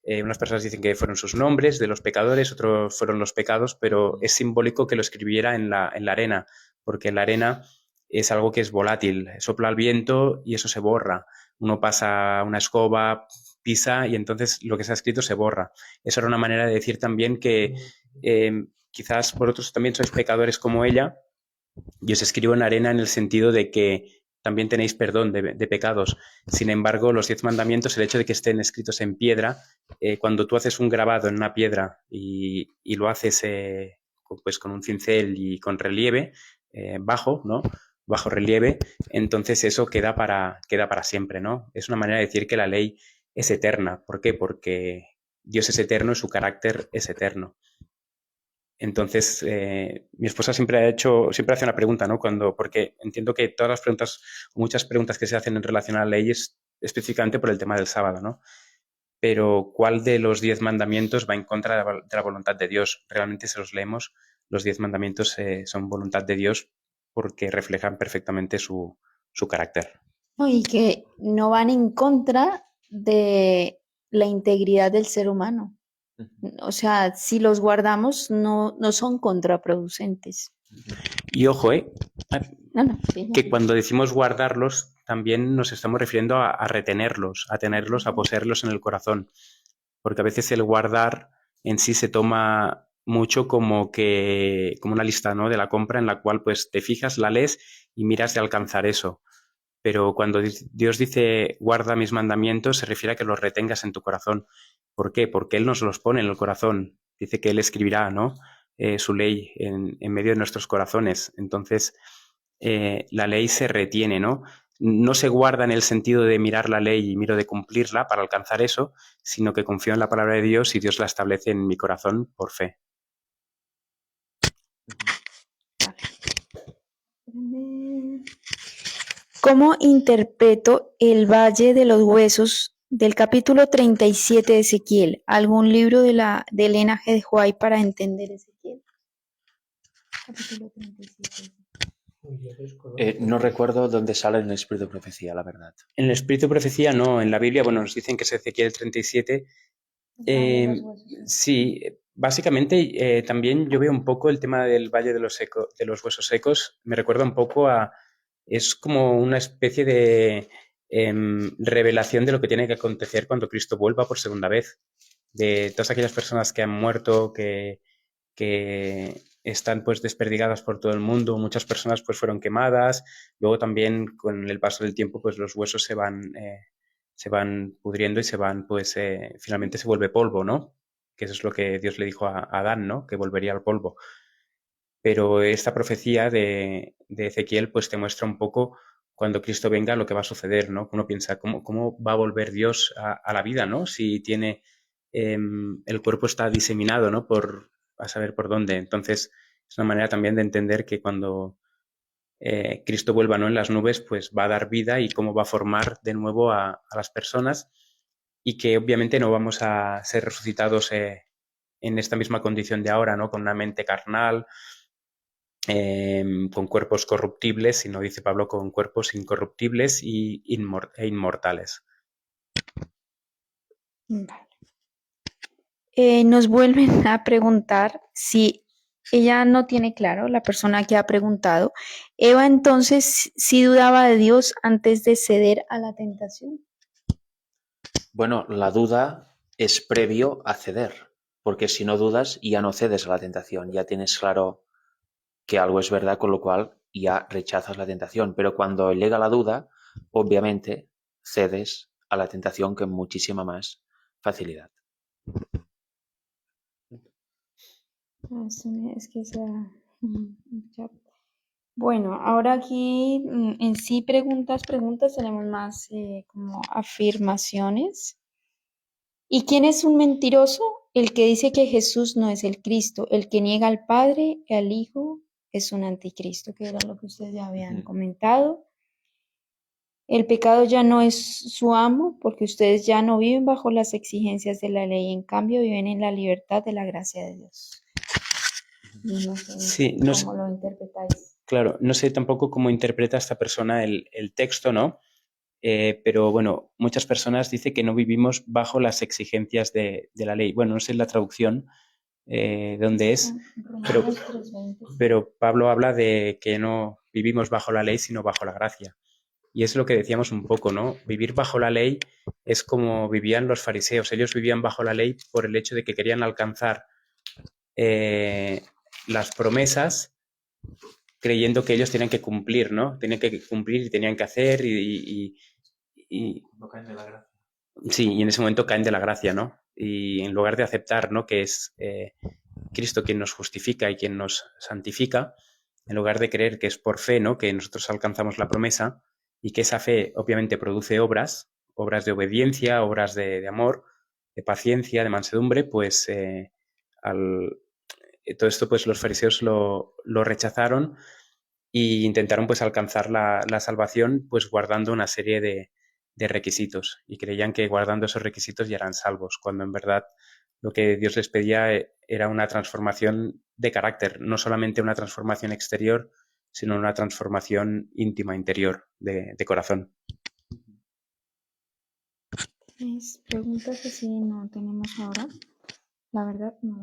Unas personas dicen que fueron sus nombres de los pecadores, otros fueron los pecados, pero es simbólico que lo escribiera en la arena, porque la arena es algo que es volátil, sopla el viento y eso se borra. Uno pasa una escoba, pisa y entonces lo que se ha escrito se borra. Eso era una manera de decir también que quizás vosotros también sois pecadores como ella y os escribo en arena en el sentido de que también tenéis perdón de pecados. Sin embargo, los 10 mandamientos, el hecho de que estén escritos en piedra, cuando tú haces un grabado en una piedra y lo haces pues con un cincel y con relieve bajo, ¿no? Bajo relieve, entonces eso queda para siempre, ¿no? Es una manera de decir que la ley es eterna. ¿Por qué? Porque Dios es eterno y su carácter es eterno. Entonces, mi esposa siempre hace una pregunta, ¿no? Porque entiendo que todas las preguntas, muchas preguntas que se hacen en relación a la ley es específicamente por el tema del sábado, ¿no? Pero ¿cuál de los 10 mandamientos va en contra de la voluntad de Dios? Realmente, si los leemos, los 10 mandamientos son voluntad de Dios porque reflejan perfectamente su carácter. Y que no van en contra de la integridad del ser humano. O sea, si los guardamos, no son contraproducentes. Y ojo, Sí. que cuando decimos guardarlos, también nos estamos refiriendo a retenerlos, a tenerlos, a poseerlos en el corazón. Porque a veces el guardar en sí se toma mucho como una lista, ¿no? De la compra en la cual pues te fijas, la lees y miras de alcanzar eso. Pero cuando Dios dice guarda mis mandamientos, se refiere a que los retengas en tu corazón. ¿Por qué? Porque Él nos los pone en el corazón. Dice que Él escribirá, ¿no? Su ley en medio de nuestros corazones. Entonces, la ley se retiene, ¿no? No se guarda en el sentido de mirar la ley y miro de cumplirla para alcanzar eso, sino que confío en la palabra de Dios y Dios la establece en mi corazón por fe. ¿Cómo interpreto el Valle de los Huesos del capítulo 37 de Ezequiel? ¿Algún libro de Elena G. de White para entender Ezequiel? Capítulo 37. No recuerdo dónde sale en el Espíritu de Profecía, la verdad. En el Espíritu de Profecía no, en la Biblia, bueno, nos dicen que es Ezequiel 37. Sí, básicamente también yo veo un poco el tema del Valle de los Huesos Secos, me recuerda un poco es como una especie de revelación de lo que tiene que acontecer cuando Cristo vuelva por segunda vez, de todas aquellas personas que han muerto, que están pues desperdigadas por todo el mundo, muchas personas pues fueron quemadas, luego también con el paso del tiempo pues los huesos se van pudriendo y se van pues finalmente se vuelve polvo, ¿no? Que eso es lo que Dios le dijo a Adán, ¿no? Que volvería al polvo. Pero esta profecía de Ezequiel pues te muestra un poco cuando Cristo venga lo que va a suceder, ¿no? Uno piensa, ¿cómo va a volver Dios a la vida, ¿no? Si tiene, el cuerpo está diseminado, ¿no? A saber por dónde. Entonces, es una manera también de entender que cuando Cristo vuelva, ¿no? En las nubes, pues va a dar vida y cómo va a formar de nuevo a las personas y que obviamente no vamos a ser resucitados en esta misma condición de ahora, ¿no? Con una mente carnal, con cuerpos corruptibles, sino, dice Pablo, con cuerpos incorruptibles e inmortales. Vale. Nos vuelven a preguntar si ella no tiene claro, la persona que ha preguntado, Eva entonces sí dudaba de Dios antes de ceder a la tentación. Bueno, la duda es previo a ceder, porque si no dudas ya no cedes a la tentación, ya tienes claro que algo es verdad, con lo cual ya rechazas la tentación. Pero cuando llega la duda, obviamente cedes a la tentación con muchísima más facilidad. Es que ya. Bueno, ahora aquí en sí preguntas, tenemos más como afirmaciones. ¿Y quién es un mentiroso? El que dice que Jesús no es el Cristo, el que niega al Padre y al Hijo es un anticristo, que era lo que ustedes ya habían comentado. El pecado ya no es su amo, porque ustedes ya no viven bajo las exigencias de la ley, en cambio viven en la libertad de la gracia de Dios. Y no sé Sí, no sé, cómo lo interpretáis. claro, no sé tampoco cómo interpreta esta persona el texto, ¿no? Pero bueno, muchas personas dicen que no vivimos bajo las exigencias de la ley. Bueno, no sé la traducción dónde es, pero, Romanos 3:20. pero Pablo habla de que no vivimos bajo la ley, sino bajo la gracia. Y es lo que decíamos un poco, ¿no? Vivir bajo la ley es como vivían los fariseos. Ellos vivían bajo la ley por el hecho de que querían alcanzar las promesas creyendo que ellos tenían que cumplir, ¿no? Tenían que cumplir y tenían que hacer y No caen de la gracia. sí, y en ese momento caen de la gracia, ¿no? Y en lugar de aceptar, ¿no? Que es Cristo quien nos justifica y quien nos santifica, en lugar de creer que es por fe, ¿no? Que nosotros alcanzamos la promesa y que esa fe obviamente produce obras, obras de obediencia, obras de amor, de paciencia, de mansedumbre, pues todo esto pues los fariseos lo rechazaron e intentaron pues alcanzar la salvación pues guardando una serie de requisitos y creían que guardando esos requisitos ya eran salvos, cuando en verdad lo que Dios les pedía era una transformación de carácter, no solamente una transformación exterior, sino una transformación íntima, interior, de corazón. ¿Tenéis preguntas que sí no tenemos ahora? La verdad no.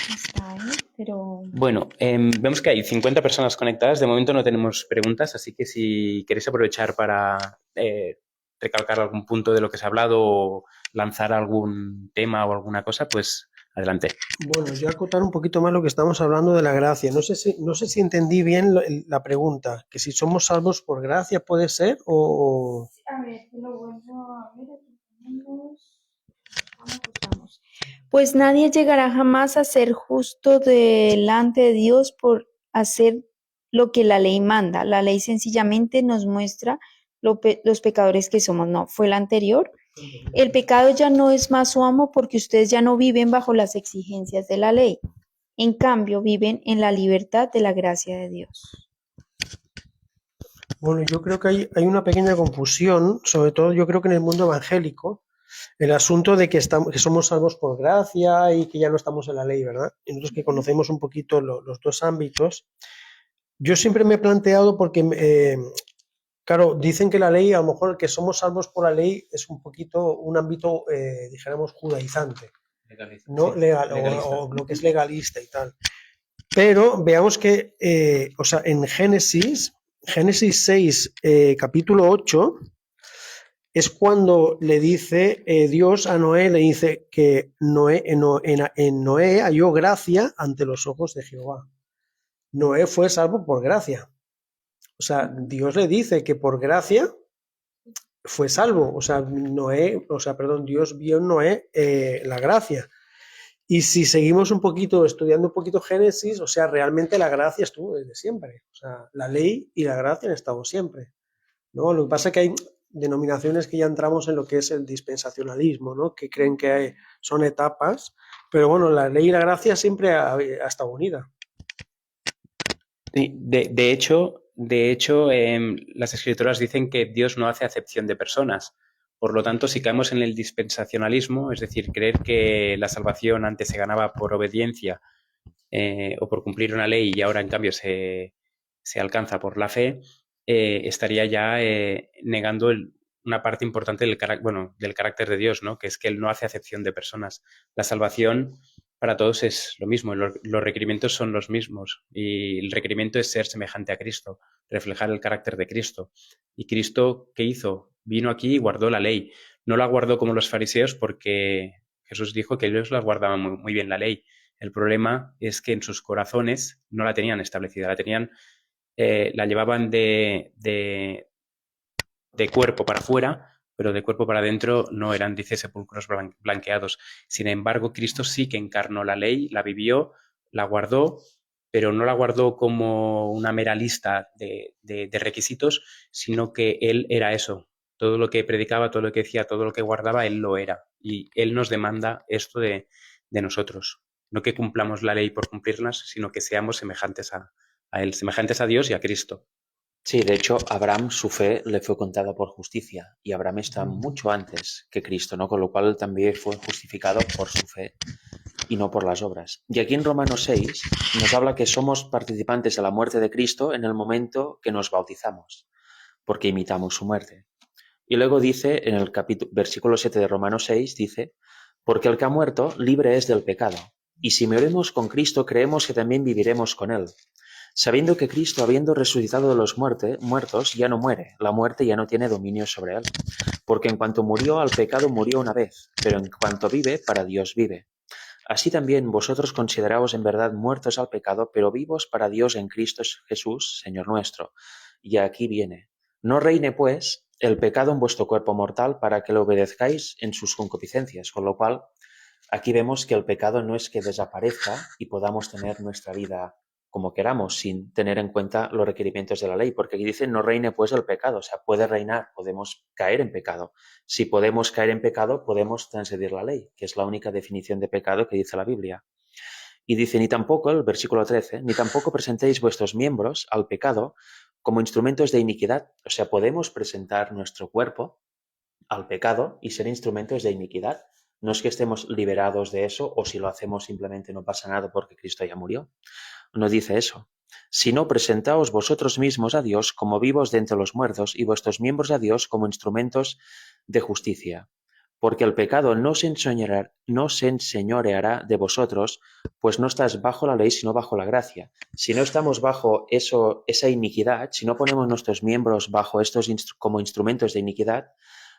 Está ahí, pero Bueno, vemos que hay 50 personas conectadas. De momento no tenemos preguntas, así que si queréis aprovechar para recalcar algún punto de lo que se ha hablado o lanzar algún tema o alguna cosa, pues adelante. Bueno, yo acotar un poquito más lo que estamos hablando de la gracia. No sé si entendí bien la pregunta, que si somos salvos por gracia puede ser o... a ver, te lo vuelvo a ver. Aquí estamos. Pues nadie llegará jamás a ser justo delante de Dios por hacer lo que la ley manda. La ley sencillamente nos muestra los pecadores que somos. No, fue la anterior. El pecado ya no es más su amo porque ustedes ya no viven bajo las exigencias de la ley. En cambio, viven en la libertad de la gracia de Dios. Bueno, yo creo que hay una pequeña confusión, sobre todo yo creo que en el mundo evangélico, el asunto de que somos salvos por gracia y que ya no estamos en la ley, ¿verdad? Y nosotros que conocemos un poquito los dos ámbitos, yo siempre me he planteado porque, claro, dicen que la ley, a lo mejor que somos salvos por la ley es un poquito un ámbito, dijéramos, judaizante, Legalista, ¿no? sí, Legal, legalista. o lo que es legalista y tal. Pero veamos que, o sea, en Génesis 6, capítulo 8, es cuando le dice Dios a Noé, le dice que en Noé halló gracia ante los ojos de Jehová. Noé fue salvo por gracia. O sea, Dios le dice que por gracia fue salvo. O sea, Dios vio en Noé la gracia. Y si seguimos un poquito, estudiando un poquito Génesis, o sea, realmente la gracia estuvo desde siempre. O sea, la ley y la gracia han estado siempre, ¿no? Lo que pasa es que hay denominaciones que ya entramos en lo que es el dispensacionalismo, ¿no? Que creen que son etapas, pero bueno, la ley y la gracia siempre ha estado unida. Sí, de hecho, las escrituras dicen que Dios no hace acepción de personas. Por lo tanto, si caemos en el dispensacionalismo, es decir, creer que la salvación antes se ganaba por obediencia o por cumplir una ley y ahora en cambio se alcanza por la fe, estaría ya negando una parte importante del carácter de Dios, ¿no? Que es que Él no hace acepción de personas. La salvación para todos es lo mismo, los requerimientos son los mismos y el requerimiento es ser semejante a Cristo, reflejar el carácter de Cristo. ¿Y Cristo qué hizo? Vino aquí y guardó la ley. No la guardó como los fariseos porque Jesús dijo que ellos la guardaban muy bien la ley. El problema es que en sus corazones no la tenían establecida, la llevaban de cuerpo para afuera, pero de cuerpo para adentro no eran, dice, sepulcros blanqueados. Sin embargo, Cristo sí que encarnó la ley, la vivió, la guardó, pero no la guardó como una mera lista de requisitos, sino que Él era eso. Todo lo que predicaba, todo lo que decía, todo lo que guardaba, Él lo era. Y Él nos demanda esto de nosotros. No que cumplamos la ley por cumplirlas, sino que seamos semejantes a Él, semejantes a Dios y a Cristo. Sí, de hecho, Abraham, su fe le fue contada por justicia y Abraham está mucho antes que Cristo, ¿no? Con lo cual él también fue justificado por su fe y no por las obras. Y aquí en Romanos 6 nos habla que somos participantes de la muerte de Cristo en el momento que nos bautizamos, porque imitamos su muerte. Y luego dice, en el versículo 7 de Romanos 6, dice, porque el que ha muerto, libre es del pecado. Y si morimos con Cristo, creemos que también viviremos con él. Sabiendo que Cristo, habiendo resucitado de los muertos, ya no muere, la muerte ya no tiene dominio sobre él. Porque en cuanto murió al pecado, murió una vez, pero en cuanto vive, para Dios vive. Así también vosotros consideraos en verdad muertos al pecado, pero vivos para Dios en Cristo Jesús, Señor nuestro. Y aquí viene. No reine, pues, el pecado en vuestro cuerpo mortal para que lo obedezcáis en sus concupiscencias. Con lo cual, aquí vemos que el pecado no es que desaparezca y podamos tener nuestra vida como queramos, sin tener en cuenta los requerimientos de la ley, porque aquí dice no reine pues el pecado, o sea, puede reinar, podemos caer en pecado. Si podemos caer en pecado, podemos transgredir la ley, que es la única definición de pecado que dice la Biblia. Y dice, ni tampoco, el versículo 13, ni tampoco presentéis vuestros miembros al pecado como instrumentos de iniquidad, o sea, podemos presentar nuestro cuerpo al pecado y ser instrumentos de iniquidad. No es que estemos liberados de eso o si lo hacemos simplemente no pasa nada porque Cristo ya murió. No dice eso. Sino presentaos vosotros mismos a Dios como vivos de entre los muertos y vuestros miembros a Dios como instrumentos de justicia. Porque el pecado no se enseñoreará de vosotros, pues no estás bajo la ley, sino bajo la gracia. Si no estamos bajo esa iniquidad, si no ponemos nuestros miembros bajo estos como instrumentos de iniquidad,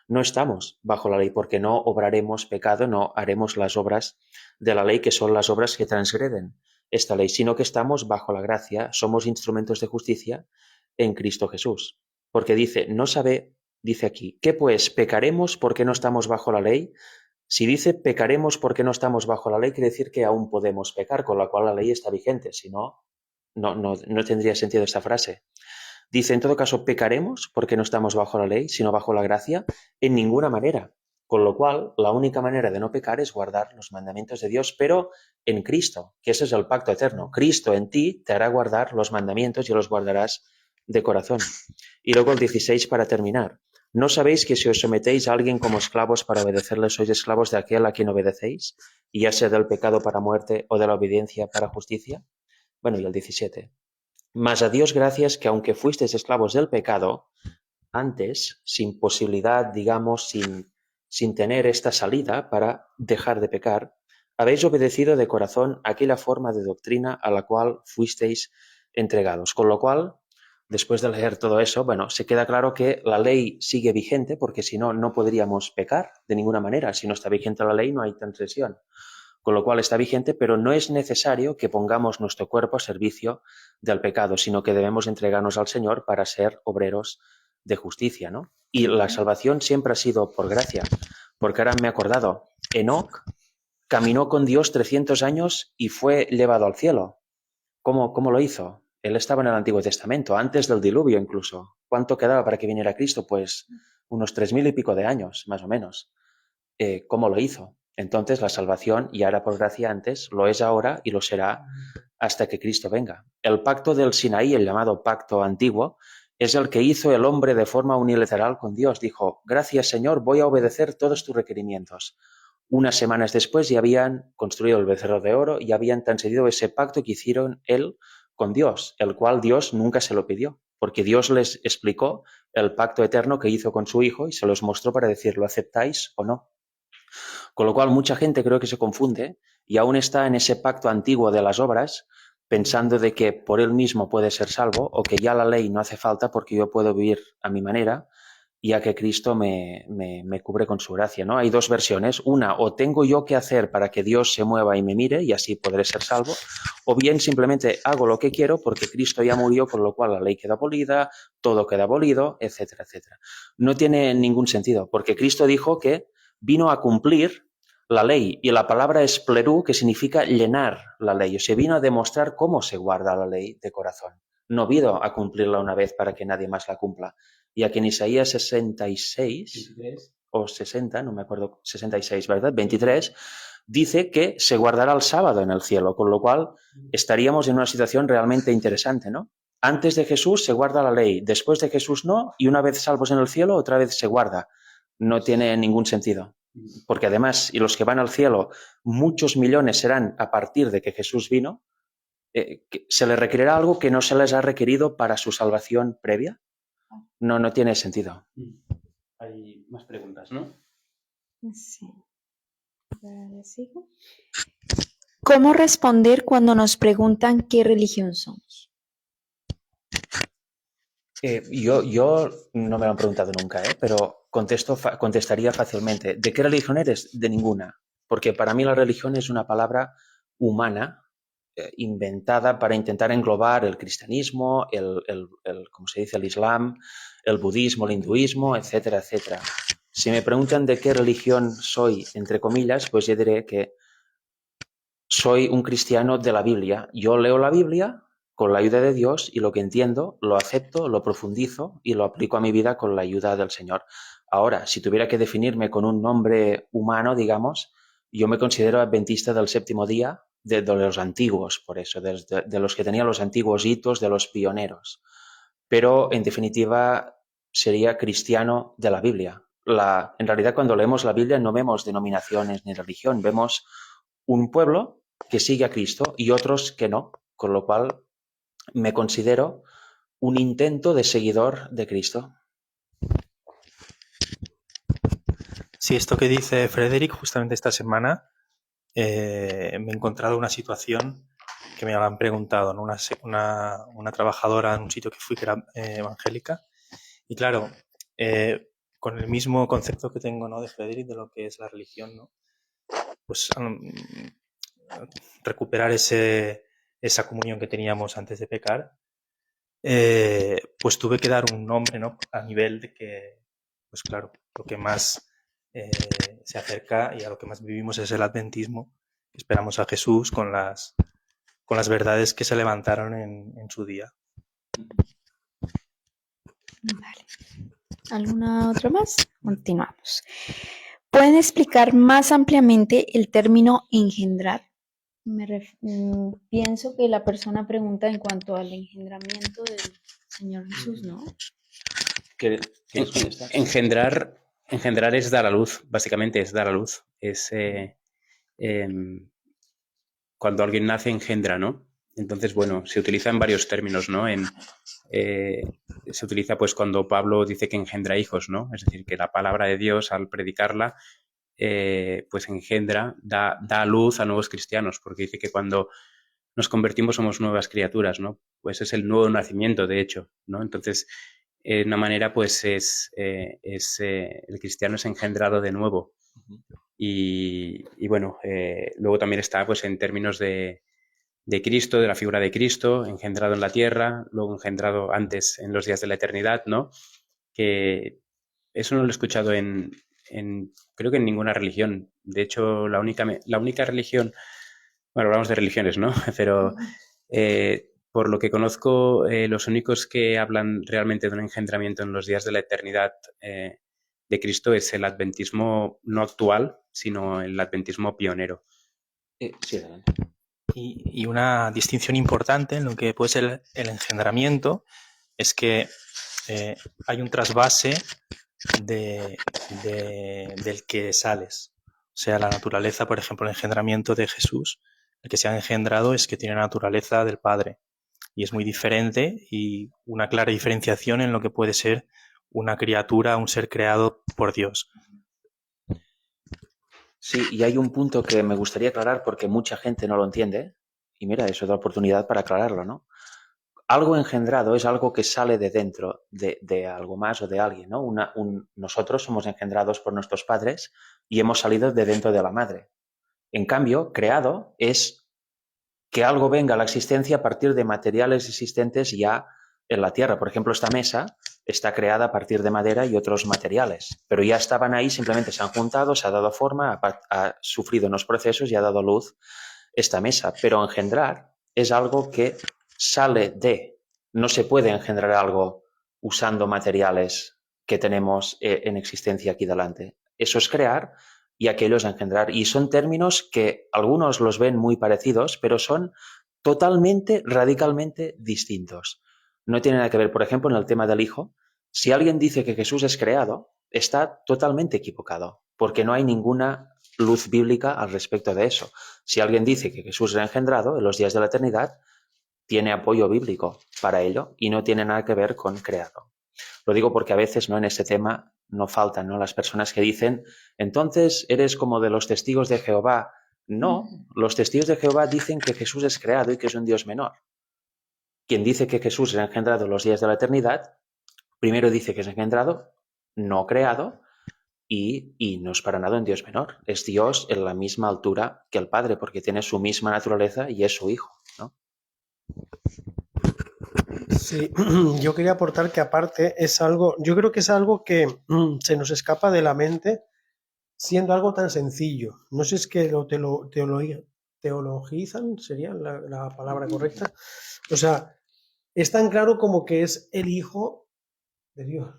no estamos bajo la ley, porque no obraremos pecado, no haremos las obras de la ley, que son las obras que transgreden esta ley, sino que estamos bajo la gracia, somos instrumentos de justicia en Cristo Jesús. Porque dice aquí, ¿qué pues? ¿Pecaremos porque no estamos bajo la ley? Si dice pecaremos porque no estamos bajo la ley, quiere decir que aún podemos pecar, con la cual la ley está vigente, si no, no tendría sentido esta frase. Dice, en todo caso, ¿pecaremos porque no estamos bajo la ley, sino bajo la gracia? En ninguna manera. Con lo cual, la única manera de no pecar es guardar los mandamientos de Dios, pero en Cristo, que ese es el pacto eterno. Cristo en ti te hará guardar los mandamientos y los guardarás de corazón. Y luego el 16 para terminar. ¿No sabéis que si os sometéis a alguien como esclavos para obedecerle, sois esclavos de aquel a quien obedecéis? Y ya sea del pecado para muerte o de la obediencia para justicia. Bueno, y el 17. Mas a Dios gracias que aunque fuisteis esclavos del pecado, antes, sin posibilidad, digamos, sin tener esta salida para dejar de pecar, habéis obedecido de corazón aquella forma de doctrina a la cual fuisteis entregados. Con lo cual, después de leer todo eso, bueno, se queda claro que la ley sigue vigente, porque si no, no podríamos pecar de ninguna manera. Si no está vigente la ley, no hay transgresión. Con lo cual está vigente, pero no es necesario que pongamos nuestro cuerpo a servicio del pecado, sino que debemos entregarnos al Señor para ser obreros de justicia, ¿no? Y la salvación siempre ha sido por gracia, porque ahora me he acordado, Enoc caminó con Dios 300 años y fue llevado al cielo. ¿Cómo lo hizo? Él estaba en el Antiguo Testamento, antes del diluvio incluso. ¿Cuánto quedaba para que viniera Cristo? Pues unos 3000 y pico de años, más o menos. ¿Cómo lo hizo? Entonces la salvación, ya era por gracia antes, lo es ahora y lo será hasta que Cristo venga. El pacto del Sinaí, el llamado pacto antiguo, es el que hizo el hombre de forma unilateral con Dios. Dijo, gracias Señor, voy a obedecer todos tus requerimientos. Unas semanas después ya habían construido el becerro de oro y habían transgredido ese pacto que hicieron él con Dios, el cual Dios nunca se lo pidió. porque Dios les explicó el pacto eterno que hizo con su Hijo y se los mostró para decir, ¿lo aceptáis o no? Con lo cual mucha gente creo que se confunde y aún está en ese pacto antiguo de las obras, pensando de que por él mismo puede ser salvo o que ya la ley no hace falta porque yo puedo vivir a mi manera, ya que Cristo me cubre con su gracia, ¿no? Hay dos versiones. Una, o tengo yo que hacer para que Dios se mueva y me mire y así podré ser salvo, o bien simplemente hago lo que quiero porque Cristo ya murió, con lo cual la ley queda abolida, todo queda abolido, etcétera, etcétera. No tiene ningún sentido, porque Cristo dijo que vino a cumplir la ley, y la palabra es plerú, que significa llenar la ley. O sea, vino a demostrar cómo se guarda la ley de corazón. No vino a cumplirla una vez para que nadie más la cumpla. Ya que en Isaías 66 23. o 60, no me acuerdo, 66, ¿verdad? 23, dice que se guardará el sábado en el cielo, con lo cual estaríamos en una situación realmente interesante, ¿no? Antes de Jesús se guarda la ley, después de Jesús no, y una vez salvos en el cielo, otra vez se guarda. No tiene ningún sentido. Porque además, y los que van al cielo, muchos millones serán a partir de que Jesús vino, ¿se les requerirá algo que no se les ha requerido para su salvación previa? No tiene sentido. Hay más preguntas, ¿no? Sí. Vale, sigo. ¿Cómo responder cuando nos preguntan qué religión somos? Yo no me lo han preguntado nunca, pero contestaría fácilmente. ¿De qué religión eres? De ninguna. Porque para mí la religión es una palabra humana, inventada para intentar englobar el cristianismo, ¿cómo se dice? El islam, el budismo, el hinduismo, etcétera, etcétera. Si me preguntan de qué religión soy, entre comillas, pues yo diré que soy un cristiano de la Biblia. Yo leo la Biblia con la ayuda de Dios y lo que entiendo lo acepto, lo profundizo y lo aplico a mi vida con la ayuda del Señor. Ahora, si tuviera que definirme con un nombre humano, digamos, yo me considero adventista del séptimo día, de los antiguos, por eso, de los que tenían los antiguos hitos, de los pioneros. Pero, en definitiva, sería cristiano de la Biblia. En realidad, cuando leemos la Biblia no vemos denominaciones ni religión, vemos un pueblo que sigue a Cristo y otros que no, con lo cual me considero un intento de seguidor de Cristo. Sí, esto que dice Frederick, justamente esta semana me he encontrado una situación que me habían preguntado, ¿no? Una trabajadora en un sitio que fui que era evangélica, y claro, con el mismo concepto que tengo, ¿no?, de Frederick, de lo que es la religión, ¿no?, pues recuperar esa comunión que teníamos antes de pecar, pues tuve que dar un nombre, ¿no?, a nivel de que, pues claro, lo que más se acerca y a lo que más vivimos es el adventismo. Esperamos a Jesús con las verdades que se levantaron en su día. Vale. ¿Alguna otra más? Continuamos. ¿Pueden explicar más ampliamente el término engendrar? Pienso que la persona pregunta en cuanto al engendramiento del Señor Jesús, ¿no? Engendrar es dar a luz, básicamente es dar a luz. Es cuando alguien nace, engendra, ¿no? Entonces, bueno, se utiliza en varios términos, ¿no? Se utiliza pues cuando Pablo dice que engendra hijos, ¿no? Es decir, que la palabra de Dios, al predicarla, pues engendra, da a luz a nuevos cristianos, porque dice que cuando nos convertimos somos nuevas criaturas, ¿no? Pues es el nuevo nacimiento, de hecho, ¿no? Entonces, de una manera, pues el cristiano es engendrado de nuevo. Y bueno, luego también está pues en términos de Cristo, de la figura de Cristo, engendrado en la tierra, luego engendrado antes en los días de la eternidad, ¿no? Que eso no lo he escuchado creo que en ninguna religión. De hecho, la única religión, bueno, hablamos de religiones, ¿no? Pero por lo que conozco, los únicos que hablan realmente de un engendramiento en los días de la eternidad de Cristo es el adventismo no actual, sino el adventismo pionero. Sí, adelante. Y una distinción importante en lo que puede ser el engendramiento es que hay un trasvase del que sales. O sea, la naturaleza, por ejemplo, el engendramiento de Jesús, el que se ha engendrado es que tiene la naturaleza del Padre. y es muy diferente y una clara diferenciación en lo que puede ser una criatura, un ser creado por Dios. Sí, y hay un punto que me gustaría aclarar porque mucha gente no lo entiende, y mira, es otra oportunidad para aclararlo, ¿no? Algo engendrado es algo que sale de dentro de algo más o de alguien, ¿no? Nosotros somos engendrados por nuestros padres y hemos salido de dentro de la madre. En cambio, creado es que algo venga a la existencia a partir de materiales existentes ya en la Tierra. Por ejemplo, esta mesa está creada a partir de madera y otros materiales, pero ya estaban ahí, simplemente se han juntado, se ha dado forma, ha sufrido unos procesos y ha dado luz esta mesa. Pero engendrar es algo que sale de, no se puede engendrar algo usando materiales que tenemos en existencia aquí delante. Eso es crear y aquello es engendrar. Y son términos que algunos los ven muy parecidos, pero son totalmente, radicalmente distintos. No tiene nada que ver, por ejemplo, en el tema del Hijo. Si alguien dice que Jesús es creado, está totalmente equivocado, porque no hay ninguna luz bíblica al respecto de eso. Si alguien dice que Jesús es engendrado en los días de la eternidad, tiene apoyo bíblico para ello y no tiene nada que ver con creado. Lo digo porque a veces, ¿no?, en este tema no faltan, ¿no?, las personas que dicen, entonces eres como de los testigos de Jehová. No, los testigos de Jehová dicen que Jesús es creado y que es un Dios menor. Quien dice que Jesús es engendrado en los días de la eternidad, primero dice que es engendrado, no creado, y no es para nada un Dios menor. Es Dios en la misma altura que el Padre, porque tiene su misma naturaleza y es su Hijo, ¿no? Sí, yo quería aportar que aparte es algo, yo creo que es algo que se nos escapa de la mente siendo algo tan sencillo. No sé si es que teologizan, sería la palabra correcta. O sea, es tan claro como que es el Hijo de Dios.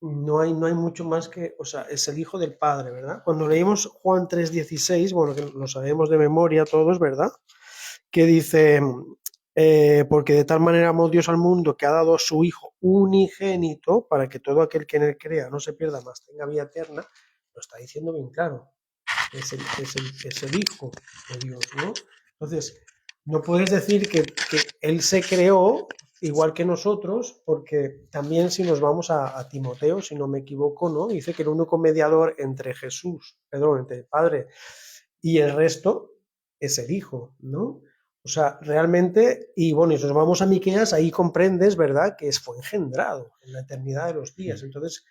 No hay mucho más que, o sea, es el Hijo del Padre, ¿verdad? Cuando leímos Juan 3:16, bueno, que lo sabemos de memoria todos, ¿verdad? Que dice, porque de tal manera amó Dios al mundo que ha dado a su Hijo unigénito para que todo aquel que en él crea no se pierda, más tenga vida eterna. Lo está diciendo bien claro. Es el Hijo de Dios, ¿no? Entonces, no puedes decir que Él se creó igual que nosotros, porque también si nos vamos a Timoteo, si no me equivoco, ¿no? Dice que el único mediador entre entre el Padre y el resto es el Hijo, ¿no? O sea, realmente, y bueno, y si nos vamos a Miqueas, ahí comprendes, ¿verdad?, que fue engendrado en la eternidad de los días. Entonces,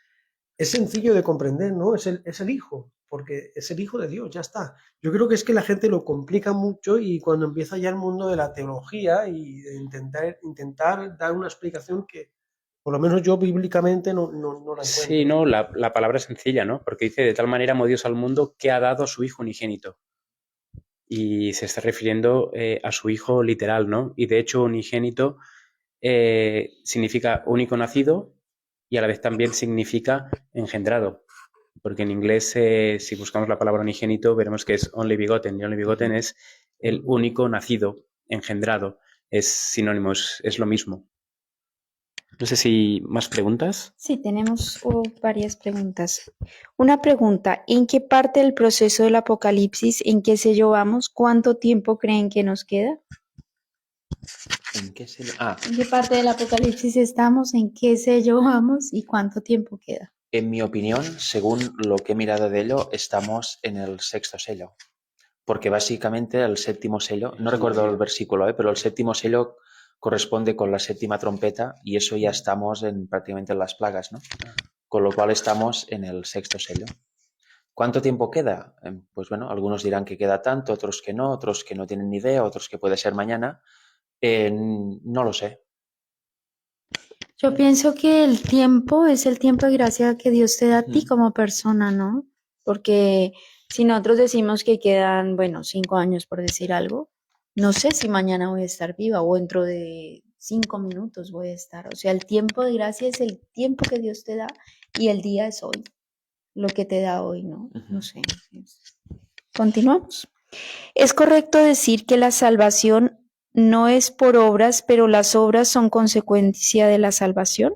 es sencillo de comprender, ¿no? Es el Hijo, porque es el Hijo de Dios, ya está. Yo creo que es que la gente lo complica mucho y cuando empieza ya el mundo de la teología y de intentar dar una explicación que, por lo menos yo bíblicamente no la encuentro. Sí, no, la palabra es sencilla, ¿no? Porque dice, de tal manera amó Dios al mundo que ha dado a su Hijo unigénito. Y se está refiriendo a su Hijo literal, ¿no? Y de hecho unigénito significa único nacido y a la vez también significa engendrado. Porque en inglés, si buscamos la palabra unigénito, veremos que es only begotten. Y only begotten es el único nacido, engendrado. Es sinónimo, es lo mismo. No sé si más preguntas. Sí, tenemos varias preguntas. Una pregunta, ¿en qué parte del proceso del Apocalipsis, en qué sello vamos? ¿Cuánto tiempo creen que nos queda? ¿En qué sello? ¿En qué parte del Apocalipsis estamos? ¿En qué sello vamos? ¿Y cuánto tiempo queda? En mi opinión, según lo que he mirado de ello, estamos en el sexto sello. Porque básicamente el séptimo sello, no recuerdo el versículo, pero el séptimo sello corresponde con la séptima trompeta y eso ya estamos prácticamente en las plagas, ¿no? Con lo cual estamos en el sexto sello. ¿Cuánto tiempo queda? Pues bueno, algunos dirán que queda tanto, otros que no tienen ni idea, otros que puede ser mañana. No lo sé. Yo pienso que el tiempo es el tiempo de gracia que Dios te da a ti como persona, ¿no? Porque si nosotros decimos que quedan, 5 años por decir algo, no sé si mañana voy a estar viva o dentro de 5 minutos voy a estar. O sea, el tiempo de gracia es el tiempo que Dios te da y el día es hoy, lo que te da hoy, ¿no? No sé. Continuamos. ¿Es correcto decir que la salvación no es por obras, pero las obras son consecuencia de la salvación?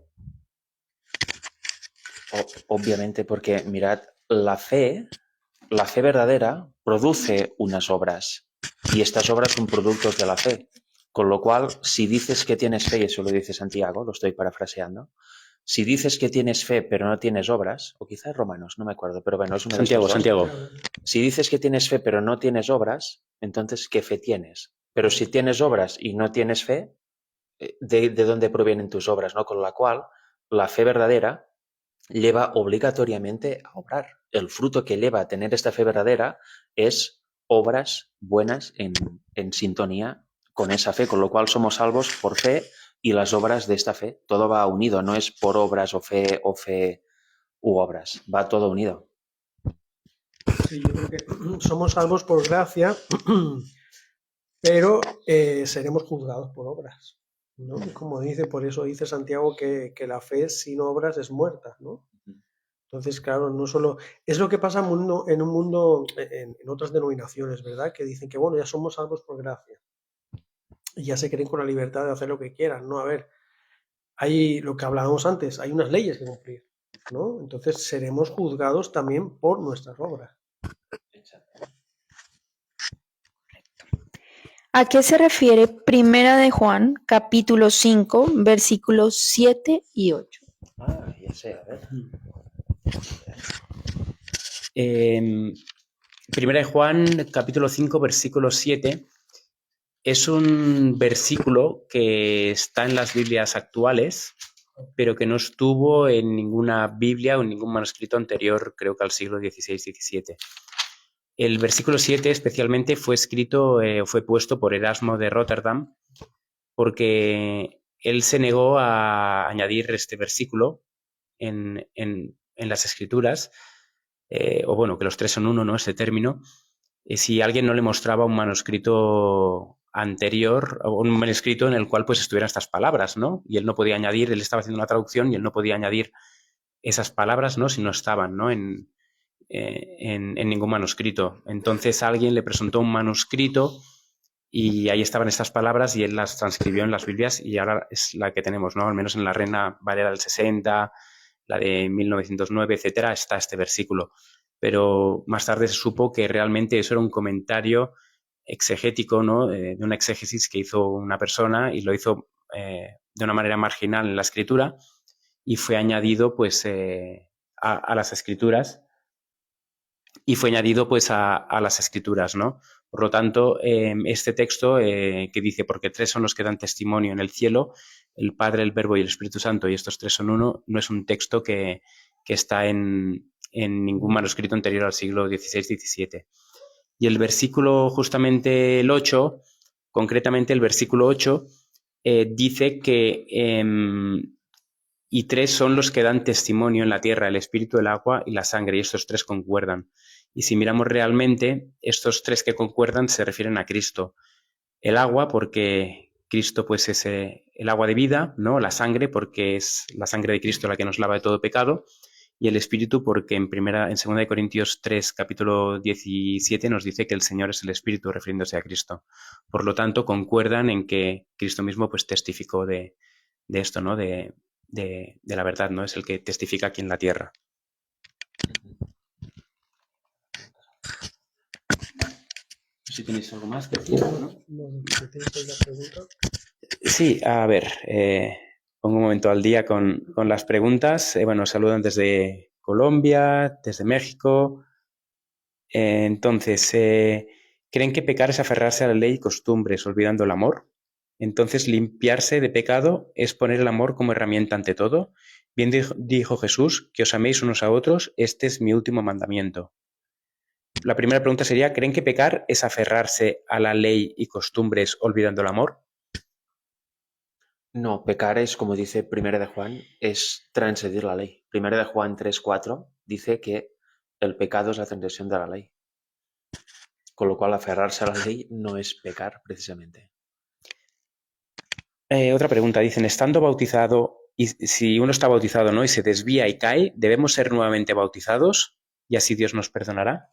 Obviamente, porque mirad, la fe verdadera produce unas obras y estas obras son productos de la fe. Con lo cual, si dices que tienes fe, y eso lo dice Santiago, lo estoy parafraseando, si dices que tienes fe pero no tienes obras, o quizás Romanos, no me acuerdo, pero bueno, es uno de estos dos. Santiago. Si dices que tienes fe pero no tienes obras, entonces ¿qué fe tienes? Pero si tienes obras y no tienes fe, ¿de dónde provienen tus obras? ¿No? Con la cual, la fe verdadera lleva obligatoriamente a obrar. El fruto que lleva a tener esta fe verdadera es obras buenas en sintonía con esa fe, con lo cual somos salvos por fe y las obras de esta fe. Todo va unido, no es por obras o fe u obras, va todo unido. Sí, yo creo que somos salvos por gracia, pero seremos juzgados por obras, ¿no? Como dice, por eso dice Santiago que la fe sin obras es muerta, ¿no? Entonces, claro, no solo... Es lo que pasa en un mundo, en otras denominaciones, ¿verdad? Que dicen que, bueno, ya somos salvos por gracia. Y ya se creen con la libertad de hacer lo que quieran, ¿no? A ver, hay lo que hablábamos antes, hay unas leyes que cumplir, ¿no? Entonces seremos juzgados también por nuestras obras. ¿A qué se refiere Primera de Juan, capítulo 5, versículos 7 y 8? Ya sé, a ver. Primera de Juan, capítulo 5, versículo 7, es un versículo que está en las Biblias actuales, pero que no estuvo en ninguna Biblia o en ningún manuscrito anterior, creo que al siglo XVI-XVII. El versículo 7 especialmente fue escrito, fue puesto por Erasmo de Rotterdam, porque él se negó a añadir este versículo en las escrituras, o bueno, que los tres son uno, ¿no? Este término, si alguien no le mostraba un manuscrito anterior, o un manuscrito en el cual pues estuvieran estas palabras, ¿no? Y él no podía añadir, él estaba haciendo una traducción y él no podía añadir esas palabras, ¿no? Si no estaban, ¿no? En ningún manuscrito. Entonces alguien le presentó un manuscrito y ahí estaban estas palabras y él las transcribió en las Biblias y ahora es la que tenemos, ¿no? Al menos en la Reina Valera del 60, la de 1909, etcétera, está este versículo. Pero más tarde se supo que realmente eso era un comentario exegético, ¿no? De una exégesis que hizo una persona y lo hizo de una manera marginal en la escritura y fue añadido pues a las escrituras y fue añadido pues a las escrituras, ¿no? Por lo tanto, este texto que dice, porque tres son los que dan testimonio en el cielo, el Padre, el Verbo y el Espíritu Santo, y estos tres son uno, no es un texto que está en ningún manuscrito anterior al siglo XVI-XVII. Y el versículo, justamente el 8, concretamente el versículo 8, dice que y tres son los que dan testimonio en la tierra, el espíritu, el agua y la sangre, y estos tres concuerdan. Y si miramos realmente, estos tres que concuerdan se refieren a Cristo. El agua, porque Cristo pues es el agua de vida, ¿no? La sangre, porque es la sangre de Cristo la que nos lava de todo pecado, y el Espíritu, porque en 2 Corintios 3, capítulo 17, nos dice que el Señor es el Espíritu, refiriéndose a Cristo. Por lo tanto, concuerdan en que Cristo mismo pues testificó de esto, ¿no? De la verdad, ¿no? Es el que testifica aquí en la tierra. Si tenéis algo más que decir, ¿no? Sí, a ver, pongo un momento al día con las preguntas. Bueno, saludan desde Colombia, desde México. Entonces, ¿creen que pecar es aferrarse a la ley y costumbres, olvidando el amor? Entonces, limpiarse de pecado es poner el amor como herramienta ante todo. Bien dijo Jesús, que os améis unos a otros, este es mi último mandamiento. La primera pregunta sería, ¿creen que pecar es aferrarse a la ley y costumbres olvidando el amor? No, pecar es, como dice 1 de Juan, es transgredir la ley. 1 de Juan 3:4 dice que el pecado es la transgresión de la ley. Con lo cual, aferrarse a la ley no es pecar, precisamente. Otra pregunta, dicen, estando bautizado, y si uno está bautizado, ¿no? Y se desvía y cae, ¿debemos ser nuevamente bautizados? Y así Dios nos perdonará.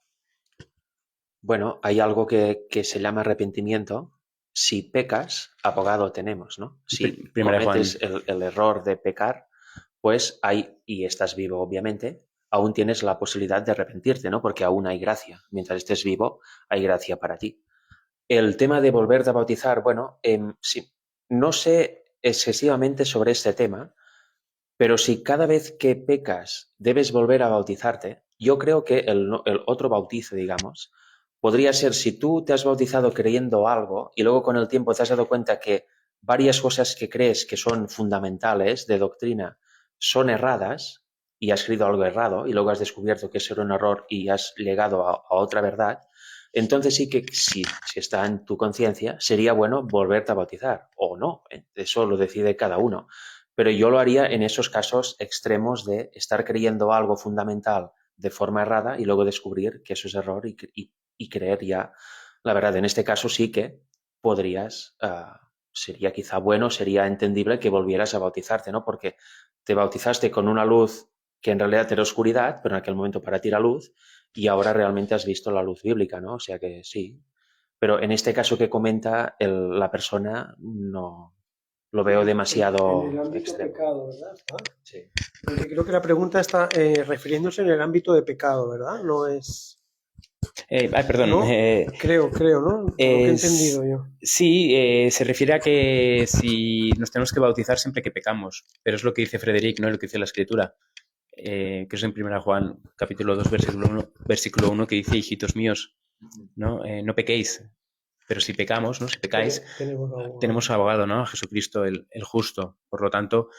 Bueno, hay algo que se llama arrepentimiento. Si pecas, abogado tenemos, ¿no? Si cometes el error de pecar, pues y estás vivo, obviamente, aún tienes la posibilidad de arrepentirte, ¿no? Porque aún hay gracia. Mientras estés vivo, hay gracia para ti. El tema de volverte a bautizar, bueno, sí, no sé excesivamente sobre este tema, pero si cada vez que pecas debes volver a bautizarte, yo creo que el otro bautizo, digamos, podría ser si tú te has bautizado creyendo algo y luego con el tiempo te has dado cuenta que varias cosas que crees que son fundamentales de doctrina son erradas y has creído algo errado y luego has descubierto que eso era un error y has llegado a otra verdad, entonces sí que si está en tu conciencia, sería bueno volverte a bautizar o no. Eso lo decide cada uno. Pero yo lo haría en esos casos extremos de estar creyendo algo fundamental de forma errada y luego descubrir que eso es error y creer ya la verdad. En este caso sí que podrías, sería quizá bueno, sería entendible que volvieras a bautizarte, ¿no? Porque te bautizaste con una luz que en realidad era oscuridad, pero en aquel momento para ti era luz, y ahora realmente has visto la luz bíblica, ¿no? O sea que sí. Pero en este caso que comenta la persona, no lo veo En demasiado el ámbito extremo. pecado, ¿verdad? Sí. Porque creo que la pregunta está refiriéndose en el ámbito de pecado, ¿verdad? No es... Perdón. ¿No? Creo, ¿no? Lo que he entendido yo. Sí, se refiere a que si nos tenemos que bautizar siempre que pecamos, pero es lo que dice Frederic, no es lo que dice la Escritura, que es en 1 Juan, capítulo 2, versículo 1, que dice, hijitos míos, ¿no? No pequéis, pero si pecamos, ¿no? Si pecáis, tenemos abogado, ¿no? A Jesucristo, el justo. Por lo tanto,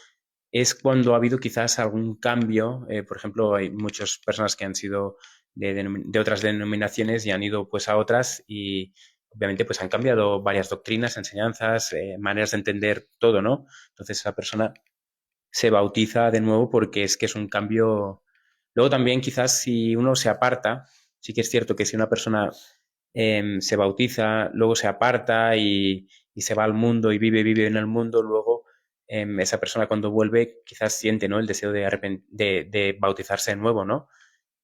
es cuando ha habido quizás algún cambio. Por ejemplo, hay muchas personas que han sido de otras denominaciones y han ido pues a otras y obviamente pues han cambiado varias doctrinas, enseñanzas, maneras de entender todo, ¿no? Entonces esa persona se bautiza de nuevo porque es que es un cambio. Luego también quizás si uno se aparta, sí que es cierto que si una persona se bautiza, luego se aparta y se va al mundo y vive en el mundo, luego esa persona cuando vuelve quizás siente, ¿no? El deseo de bautizarse de nuevo, ¿no?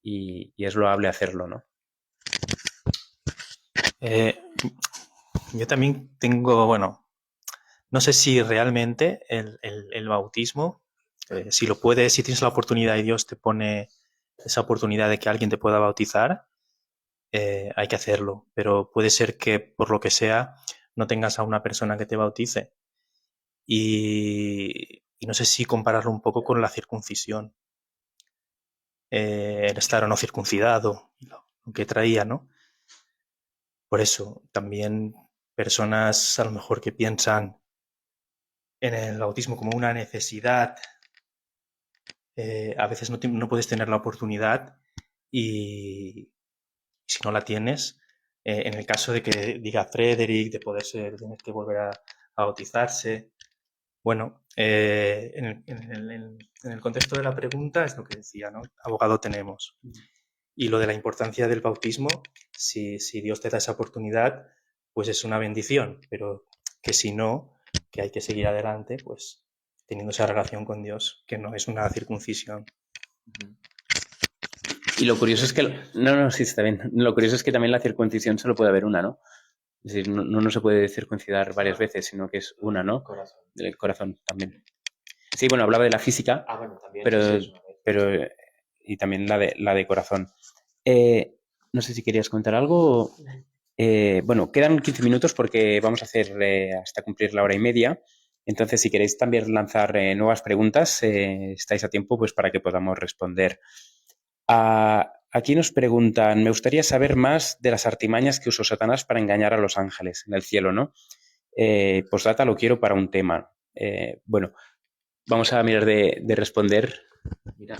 Y es loable hacerlo, ¿no? Yo también tengo, bueno, no sé si realmente el bautismo, si tienes la oportunidad y Dios te pone esa oportunidad de que alguien te pueda bautizar, hay que hacerlo. Pero puede ser que por lo que sea no tengas a una persona que te bautice. Y no sé si compararlo un poco con la circuncisión. El estar o no circuncidado, lo que traía, ¿no? Por eso, también personas a lo mejor que piensan en el bautismo como una necesidad, a veces no puedes tener la oportunidad y si no la tienes, en el caso de que diga Frederick, de poder tener que volver a bautizarse, bueno, en el contexto de la pregunta es lo que decía, ¿no? Abogado tenemos. Y lo de la importancia del bautismo, si Dios te da esa oportunidad, pues es una bendición, pero que si no, que hay que seguir adelante, pues teniendo esa relación con Dios, que no es una circuncisión. Y lo curioso es que... No, sí, está bien. Lo curioso es que también la circuncisión solo puede haber una, ¿no? Es decir, no se puede circuncidar varias veces, sino que es una, ¿no? Del corazón también. Sí, bueno, hablaba de la física, bueno, también, pero y también la de corazón. No sé si querías contar algo. Bueno, quedan 15 minutos porque vamos a hacer hasta cumplir la hora y media. Entonces, si queréis también lanzar nuevas preguntas, estáis a tiempo pues para que podamos responder. Aquí nos preguntan, me gustaría saber más de las artimañas que usó Satanás para engañar a los ángeles en el cielo, ¿no? Postdata lo quiero para un tema. Bueno, vamos a mirar de responder. Mira.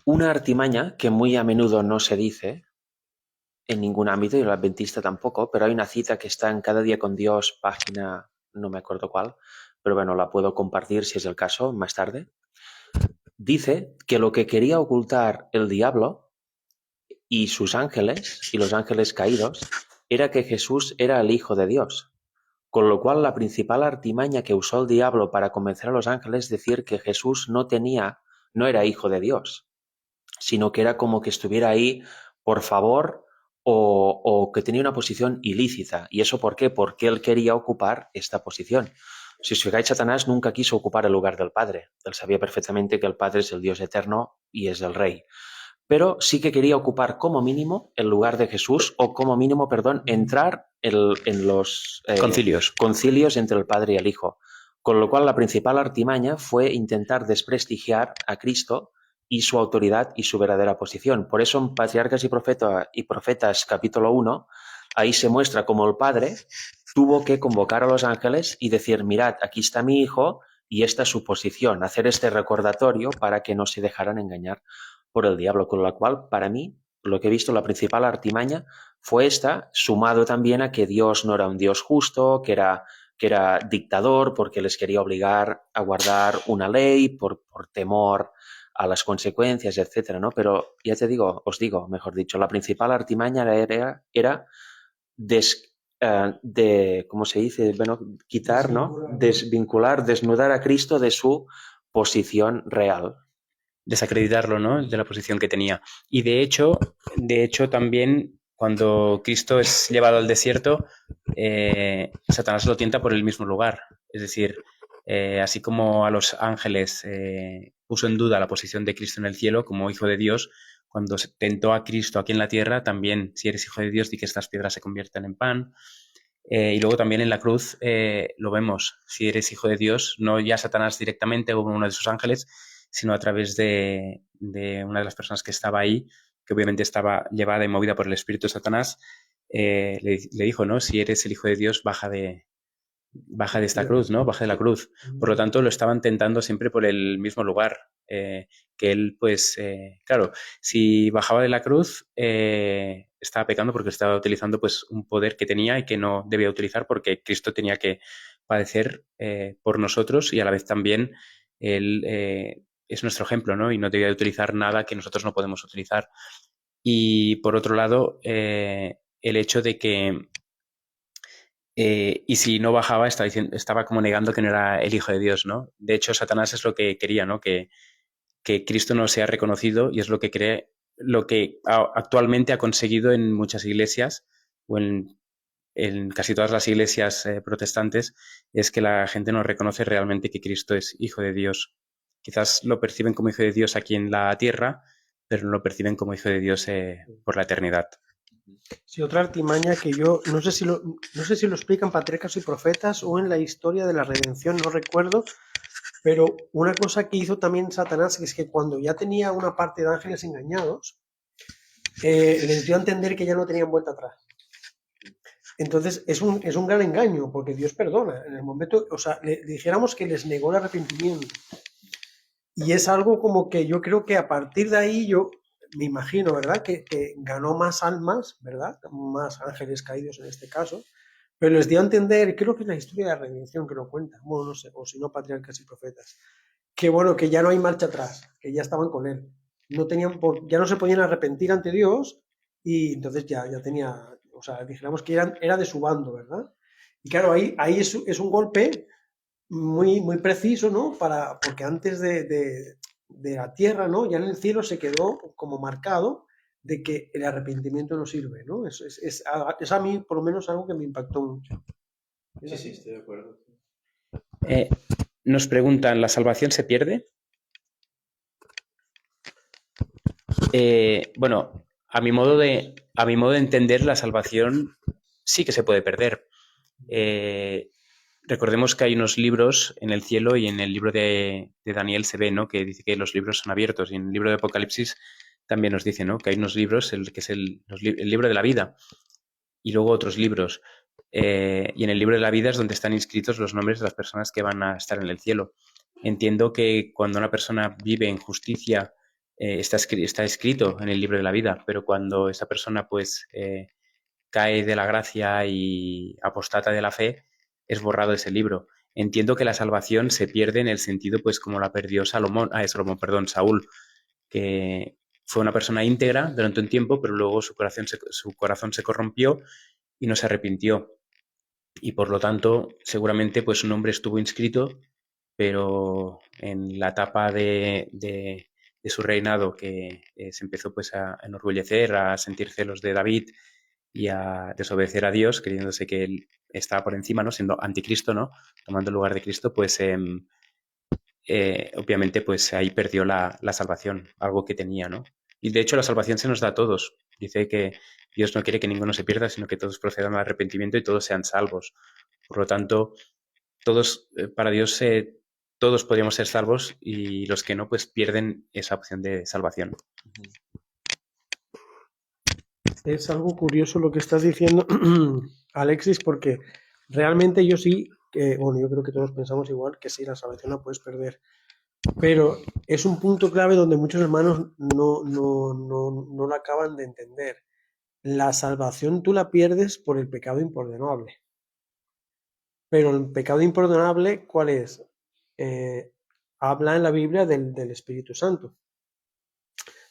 Una artimaña que muy a menudo no se dice en ningún ámbito, y el adventista tampoco, pero hay una cita que está en Cada día con Dios, página, no me acuerdo cuál, pero bueno, la puedo compartir si es el caso más tarde. Dice que lo que quería ocultar el diablo y sus ángeles, y los ángeles caídos, era que Jesús era el Hijo de Dios. Con lo cual, la principal artimaña que usó el diablo para convencer a los ángeles es decir que Jesús no era hijo de Dios, sino que era como que estuviera ahí por favor o que tenía una posición ilícita. ¿Y eso por qué? Porque él quería ocupar esta posición. Si os fijáis, Satanás nunca quiso ocupar el lugar del Padre. Él sabía perfectamente que el Padre es el Dios eterno y es el Rey. pero sí que quería ocupar como mínimo el lugar de Jesús, o como mínimo, perdón, entrar en los concilios entre el Padre y el Hijo. Con lo cual, la principal artimaña fue intentar desprestigiar a Cristo y su autoridad y su verdadera posición. Por eso en Patriarcas y Profetas capítulo 1, ahí se muestra cómo el Padre tuvo que convocar a los ángeles y decir, mirad, aquí está mi Hijo y esta es su posición, hacer este recordatorio para que no se dejaran engañar por el diablo. Con lo cual, para mí, lo que he visto, la principal artimaña fue esta, sumado también a que Dios no era un Dios justo, que era dictador porque les quería obligar a guardar una ley por temor a las consecuencias, etcétera, ¿no? Pero ya te digo, os digo, mejor dicho, la principal artimaña era ¿cómo se dice? Bueno, quitar, ¿no? Desvincular, desnudar a Cristo de su posición real. Desacreditarlo, ¿no? De la posición que tenía. Y de hecho también cuando Cristo es llevado al desierto, Satanás lo tienta por el mismo lugar. Es decir, así como a los ángeles puso en duda la posición de Cristo en el cielo como hijo de Dios, cuando tentó a Cristo aquí en la tierra, también, si eres hijo de Dios, di que estas piedras se conviertan en pan. Y luego también en la cruz lo vemos, si eres hijo de Dios, no ya Satanás directamente o uno de sus ángeles, sino a través de una de las personas que estaba ahí, que obviamente estaba llevada y movida por el espíritu de Satanás, le dijo, ¿no? Si eres el hijo de Dios, baja de esta cruz, ¿no? Baja de la cruz. Por lo tanto, lo estaban tentando siempre por el mismo lugar. Que él, pues, claro, si bajaba de la cruz, estaba pecando porque estaba utilizando pues un poder que tenía y que no debía utilizar, porque Cristo tenía que padecer por nosotros, y a la vez también él es nuestro ejemplo, ¿no? Y no debía utilizar nada que nosotros no podemos utilizar. Y por otro lado, el hecho de que y si no bajaba, estaba como negando que no era el Hijo de Dios, ¿no? De hecho, Satanás es lo que quería, ¿no? Que Cristo no sea reconocido, y es lo que actualmente ha conseguido en muchas iglesias, o en casi todas las iglesias protestantes, es que la gente no reconoce realmente que Cristo es Hijo de Dios. Quizás lo perciben como Hijo de Dios aquí en la tierra, pero no lo perciben como Hijo de Dios por la eternidad. Sí, otra artimaña que yo no sé si lo explican Patriarcas y Profetas o en la historia de la redención, no recuerdo, pero una cosa que hizo también Satanás es que cuando ya tenía una parte de ángeles engañados, les dio a entender que ya no tenían vuelta atrás. Entonces es un gran engaño, porque Dios perdona. En el momento, o sea, le dijéramos que les negó el arrepentimiento. Y es algo como que yo creo que a partir de ahí yo me imagino, ¿verdad? Que ganó más almas, ¿verdad? Más ángeles caídos en este caso, pero les dio a entender, creo que es la historia de la redención que lo cuenta, bueno, no sé, o si no, Patriarcas y Profetas, que bueno, que ya no hay marcha atrás, que ya estaban con él, ya no se podían arrepentir ante Dios, y entonces ya tenía, o sea, dijéramos que era de su bando, ¿verdad? Y claro, ahí es un golpe muy, muy preciso, ¿no? Porque antes de la tierra, ¿no? Ya en el cielo se quedó como marcado de que el arrepentimiento no sirve, ¿no? Es a mí, por lo menos, algo que me impactó mucho. Sí, estoy de acuerdo. Nos preguntan, ¿la salvación se pierde? Bueno, a mi modo de entender, la salvación sí que se puede perder. Recordemos que hay unos libros en el cielo, y en el libro de Daniel se ve, ¿no? Que dice que los libros son abiertos, y en el libro de Apocalipsis también nos dice, ¿no? Que hay unos libros, que es el libro de la vida, y luego otros libros. Y en el libro de la vida es donde están inscritos los nombres de las personas que van a estar en el cielo. Entiendo que cuando una persona vive en justicia, está escrito en el libro de la vida, pero cuando esa persona pues cae de la gracia y apostata de la fe, es borrado ese libro. Entiendo que la salvación se pierde en el sentido pues como la perdió Saúl, que fue una persona íntegra durante un tiempo, pero luego su corazón se corrompió y no se arrepintió. Y por lo tanto, seguramente pues su nombre estuvo inscrito, pero en la etapa de su reinado, que se empezó pues a enorgullecer, a sentir celos de David y a desobedecer a Dios, creyéndose que él estaba por encima, ¿no? Siendo anticristo, ¿no? Tomando el lugar de Cristo, pues obviamente pues ahí perdió la salvación, algo que tenía, ¿no? Y de hecho la salvación se nos da a todos. Dice que Dios no quiere que ninguno se pierda, sino que todos procedan al arrepentimiento y todos sean salvos. Por lo tanto, todos, para Dios, todos podríamos ser salvos y los que no, pues pierden esa opción de salvación. Es algo curioso lo que estás diciendo, Alexis, porque realmente yo sí, bueno, yo creo que todos pensamos igual, que sí, la salvación la puedes perder. Pero es un punto clave donde muchos hermanos no la acaban de entender. La salvación tú la pierdes por el pecado imperdonable. Pero el pecado imperdonable, ¿cuál es? Habla en la Biblia del Espíritu Santo.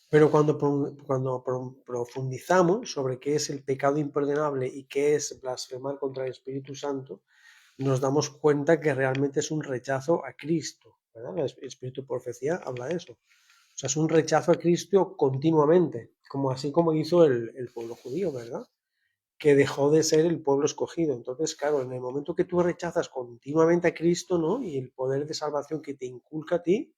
Pero cuando profundizamos sobre qué es el pecado imperdonable y qué es blasfemar contra el Espíritu Santo, nos damos cuenta que realmente es un rechazo a Cristo, ¿verdad? El Espíritu de Profecía habla de eso. O sea, es un rechazo a Cristo continuamente, así como hizo el pueblo judío, ¿verdad? Que dejó de ser el pueblo escogido. Entonces, claro, en el momento que tú rechazas continuamente a Cristo, ¿no? Y el poder de salvación que te inculca a ti,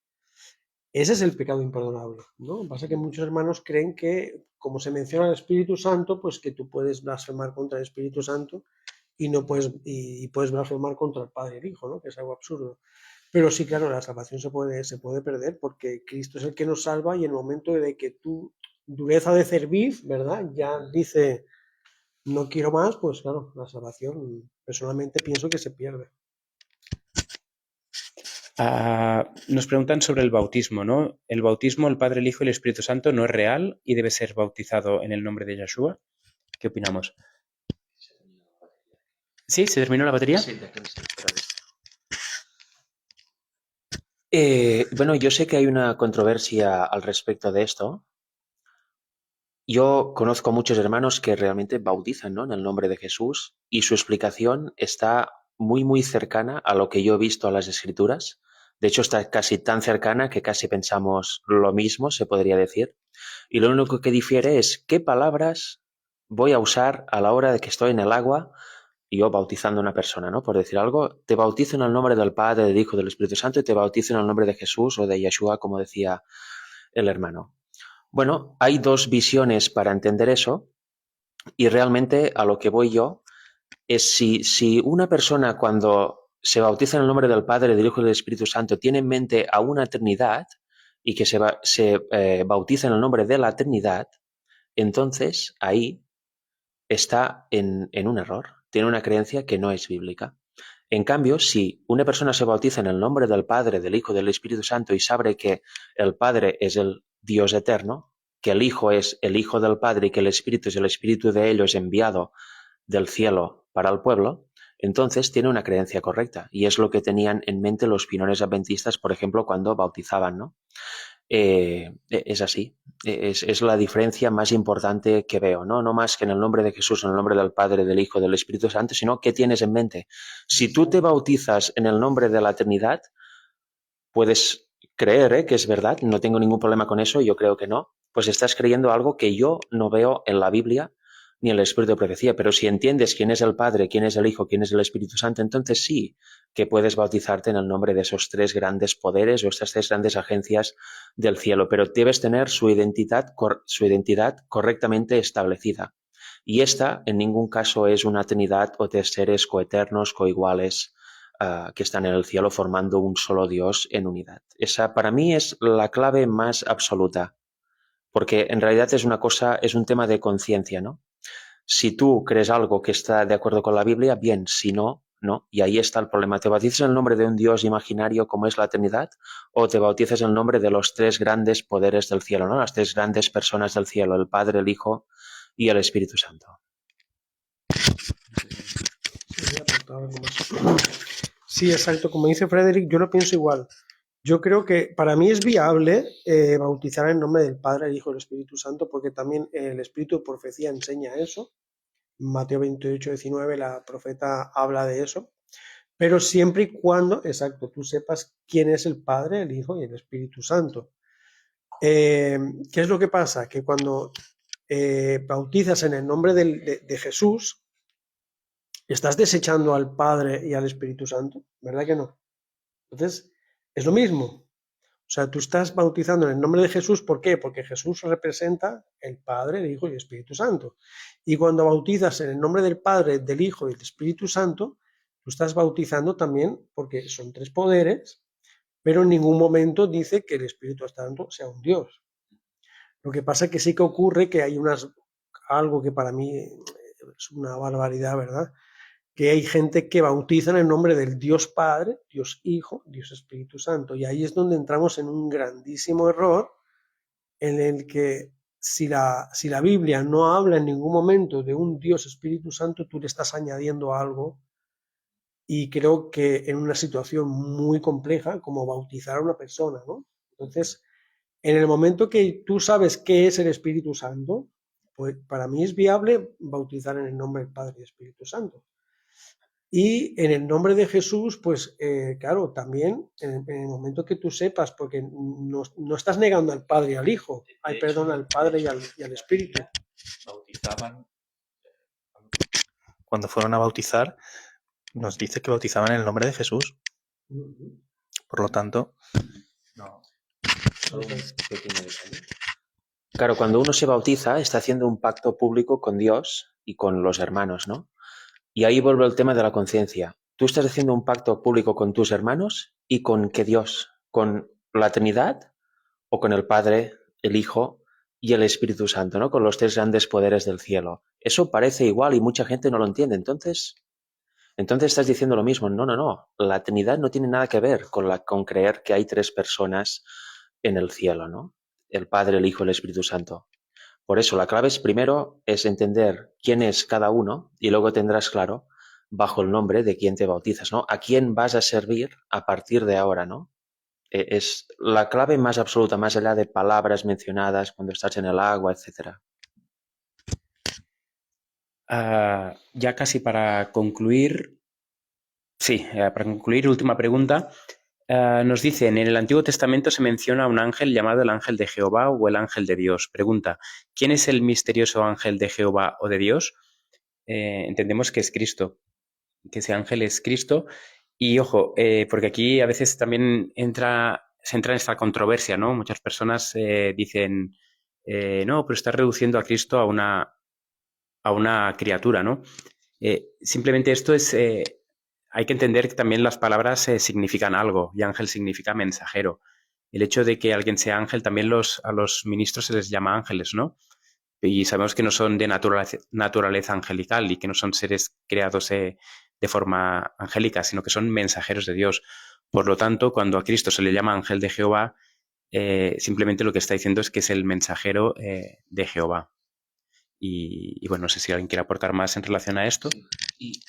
ese es el pecado imperdonable, ¿no? Pasa que muchos hermanos creen que, como se menciona el Espíritu Santo, pues que tú puedes blasfemar contra el Espíritu Santo y no puedes, y puedes blasfemar contra el Padre y el Hijo, ¿no? Que es algo absurdo. Pero sí, claro, la salvación se puede perder porque Cristo es el que nos salva y en el momento de que tu dureza de cerviz, ¿verdad? Ya dice, no quiero más, pues claro, la salvación personalmente pienso que se pierde. Nos preguntan sobre el bautismo, ¿no? El bautismo, el Padre, el Hijo y el Espíritu Santo no es real y debe ser bautizado en el nombre de Yeshua. ¿Qué opinamos? ¿Sí? ¿Se terminó la batería? Sí, bueno, yo sé que hay una controversia al respecto de esto. Yo conozco muchos hermanos que realmente bautizan, ¿no? En el nombre de Jesús y su explicación está muy, muy cercana a lo que yo he visto en las Escrituras. De hecho, está casi tan cercana que casi pensamos lo mismo, se podría decir. Y lo único que difiere es qué palabras voy a usar a la hora de que estoy en el agua y yo bautizando a una persona, ¿no? Por decir algo, te bautizo en el nombre del Padre, del Hijo, del Espíritu Santo y te bautizo en el nombre de Jesús o de Yeshua, como decía el hermano. Bueno, hay dos visiones para entender eso y realmente a lo que voy yo es si una persona cuando se bautiza en el nombre del Padre, del Hijo y del Espíritu Santo tiene en mente a una Trinidad y que se bautiza en el nombre de la Trinidad, entonces ahí está en un error, tiene una creencia que no es bíblica. En cambio, si una persona se bautiza en el nombre del Padre, del Hijo y del Espíritu Santo y sabe que el Padre es el Dios eterno, que el Hijo es el Hijo del Padre y que el Espíritu es el Espíritu de ellos enviado del cielo para el pueblo, entonces tiene una creencia correcta. Y es lo que tenían en mente los pioneros adventistas, por ejemplo, cuando bautizaban, ¿no? Es así. Es la diferencia más importante que veo, ¿no? No más que en el nombre de Jesús, en el nombre del Padre, del Hijo, del Espíritu Santo, sino qué tienes en mente. Si tú te bautizas en el nombre de la Trinidad, puedes creer que es verdad, no tengo ningún problema con eso, yo creo que no, pues estás creyendo algo que yo no veo en la Biblia ni en el Espíritu de Profecía, pero si entiendes quién es el Padre, quién es el Hijo, quién es el Espíritu Santo, entonces sí que puedes bautizarte en el nombre de esos tres grandes poderes o estas tres grandes agencias del cielo, pero debes tener su identidad correctamente establecida. Y esta en ningún caso es una trinidad o tres seres coeternos, coiguales, que están en el cielo formando un solo Dios en unidad. Esa para mí es la clave más absoluta, porque en realidad es un tema de conciencia, ¿no? Si tú crees algo que está de acuerdo con la Biblia, bien, si no, no. Y ahí está el problema. ¿Te bautizas en el nombre de un Dios imaginario como es la Trinidad o te bautizas en el nombre de los tres grandes poderes del cielo, ¿no? Las tres grandes personas del cielo, el Padre, el Hijo y el Espíritu Santo? Sí, exacto. Como dice Frederick, yo lo pienso igual. Yo creo que para mí es viable bautizar en nombre del Padre, el Hijo y el Espíritu Santo, porque también el Espíritu de Profecía enseña eso. Mateo 28, 19, la profeta habla de eso. Pero siempre y cuando, exacto, tú sepas quién es el Padre, el Hijo y el Espíritu Santo. ¿Qué es lo que pasa? Que cuando bautizas en el nombre de Jesús, estás desechando al Padre y al Espíritu Santo, ¿verdad que no? Entonces, es lo mismo. O sea, tú estás bautizando en el nombre de Jesús, ¿por qué? Porque Jesús representa el Padre, el Hijo y el Espíritu Santo. Y cuando bautizas en el nombre del Padre, del Hijo y del Espíritu Santo, tú estás bautizando también porque son tres poderes, pero en ningún momento dice que el Espíritu Santo sea un Dios. Lo que pasa es que sí que ocurre que hay algo que para mí es una barbaridad, ¿verdad? Que hay gente que bautiza en el nombre del Dios Padre, Dios Hijo, Dios Espíritu Santo. Y ahí es donde entramos en un grandísimo error en el que si la Biblia no habla en ningún momento de un Dios Espíritu Santo, tú le estás añadiendo algo. Y creo que en una situación muy compleja como bautizar a una persona, ¿no? Entonces, en el momento que tú sabes qué es el Espíritu Santo, pues para mí es viable bautizar en el nombre del Padre y Espíritu Santo. Y en el nombre de Jesús, pues claro, también en el momento que tú sepas, porque no estás negando al Padre y al Hijo, hay perdón al Padre y al Espíritu. Bautizaban, cuando fueron a bautizar, nos dice que bautizaban en el nombre de Jesús. Por lo tanto, no. Solo un pequeño detalle. Claro, cuando uno se bautiza, está haciendo un pacto público con Dios y con los hermanos, ¿no? Y ahí vuelve el tema de la conciencia. Tú estás haciendo un pacto público con tus hermanos y con qué Dios, con la Trinidad o con el Padre, el Hijo y el Espíritu Santo, ¿no? Con los tres grandes poderes del cielo. Eso parece igual y mucha gente no lo entiende. Entonces estás diciendo lo mismo. No. La Trinidad no tiene nada que ver con creer que hay tres personas en el cielo, ¿no? El Padre, el Hijo y el Espíritu Santo. Por eso la clave primero es entender quién es cada uno y luego tendrás claro bajo el nombre de quién te bautizas, ¿no? A quién vas a servir a partir de ahora, ¿no? Es la clave más absoluta, más allá de palabras mencionadas cuando estás en el agua, etcétera. Ya casi para concluir, última pregunta. Nos dicen, en el Antiguo Testamento se menciona un ángel llamado el ángel de Jehová o el ángel de Dios. Pregunta, ¿quién es el misterioso ángel de Jehová o de Dios? Entendemos que es Cristo, que ese ángel es Cristo. Y ojo, porque aquí a veces también se entra en esta controversia, ¿no? Muchas personas dicen, no, pero está reduciendo a Cristo a una criatura, ¿no? Simplemente esto es... hay que entender que también las palabras significan algo y ángel significa mensajero. El hecho de que alguien sea ángel, también a los ministros se les llama ángeles, ¿no? Y sabemos que no son de naturaleza angelical y que no son seres creados de forma angélica, sino que son mensajeros de Dios. Por lo tanto, cuando a Cristo se le llama ángel de Jehová, simplemente lo que está diciendo es que es el mensajero de Jehová. Y bueno, no sé si alguien quiere aportar más en relación a esto. Y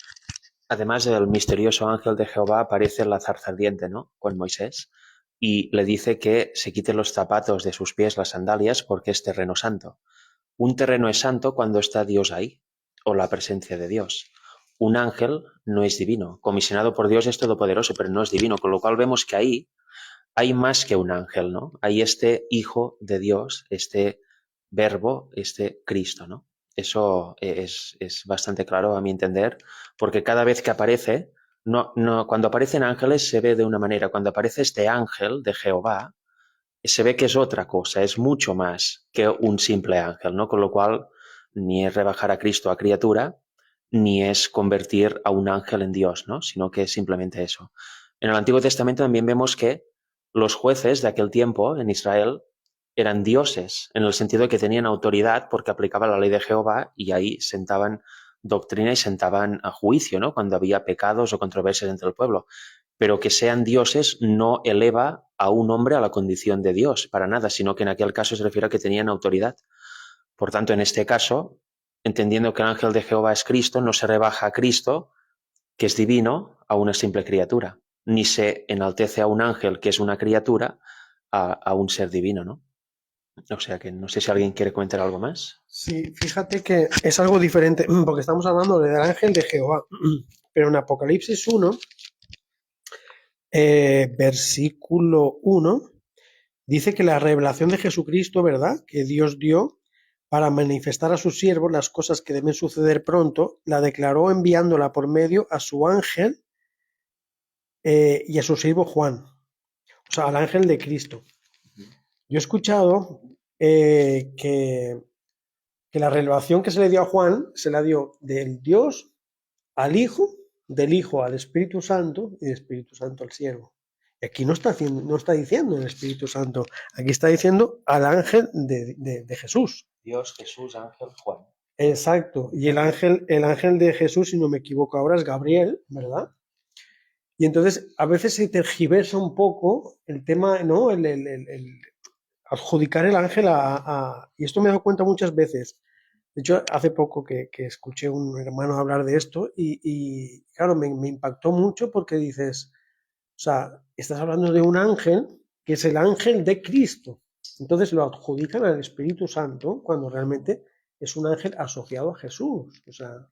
además, el misterioso ángel de Jehová aparece en la zarza ardiente, ¿no? Con Moisés, y le dice que se quite los zapatos de sus pies, las sandalias, porque es terreno santo. Un terreno es santo cuando está Dios ahí, o la presencia de Dios. Un ángel no es divino. Comisionado por Dios es todopoderoso, pero no es divino, con lo cual vemos que ahí hay más que un ángel, ¿no? Hay este Hijo de Dios, este Verbo, este Cristo, ¿no? Eso es bastante claro a mi entender, porque cada vez que aparece, cuando aparecen ángeles se ve de una manera, cuando aparece este ángel de Jehová, se ve que es otra cosa, es mucho más que un simple ángel, ¿no? Con lo cual, ni es rebajar a Cristo a criatura, ni es convertir a un ángel en Dios, ¿no? Sino que es simplemente eso. En el Antiguo Testamento también vemos que los jueces de aquel tiempo en Israel eran dioses, en el sentido de que tenían autoridad porque aplicaban la ley de Jehová y ahí sentaban doctrina y sentaban a juicio, ¿no? Cuando había pecados o controversias entre el pueblo. Pero que sean dioses no eleva a un hombre a la condición de Dios, para nada, sino que en aquel caso se refiere a que tenían autoridad. Por tanto, en este caso, entendiendo que el ángel de Jehová es Cristo, no se rebaja a Cristo, que es divino, a una simple criatura, ni se enaltece a un ángel, que es una criatura, a un ser divino, ¿no? O sea que no sé si alguien quiere comentar algo más. Sí, fíjate que es algo diferente, porque estamos hablando del ángel de Jehová, pero en Apocalipsis 1, versículo 1, dice que la revelación de Jesucristo, ¿verdad?, que Dios dio para manifestar a sus siervos las cosas que deben suceder pronto, la declaró enviándola por medio a su ángel y a su siervo Juan. o sea, al ángel de Cristo. Yo he escuchado que la revelación que se le dio a Juan se la dio del Dios al Hijo, del Hijo al Espíritu Santo y del Espíritu Santo al siervo. Y aquí no está diciendo el Espíritu Santo, aquí está diciendo al ángel de Jesús. Dios, Jesús, ángel, Juan. Exacto. Y el ángel de Jesús, si no me equivoco ahora, es Gabriel, ¿verdad? Y entonces a veces se tergiversa un poco el tema, ¿no? El adjudicar el ángel y esto me he dado cuenta muchas veces. De hecho, hace poco que escuché a un hermano hablar de esto y claro, me impactó mucho porque dices, o sea, estás hablando de un ángel que es el ángel de Cristo. Entonces lo adjudican al Espíritu Santo cuando realmente es un ángel asociado a Jesús. O sea,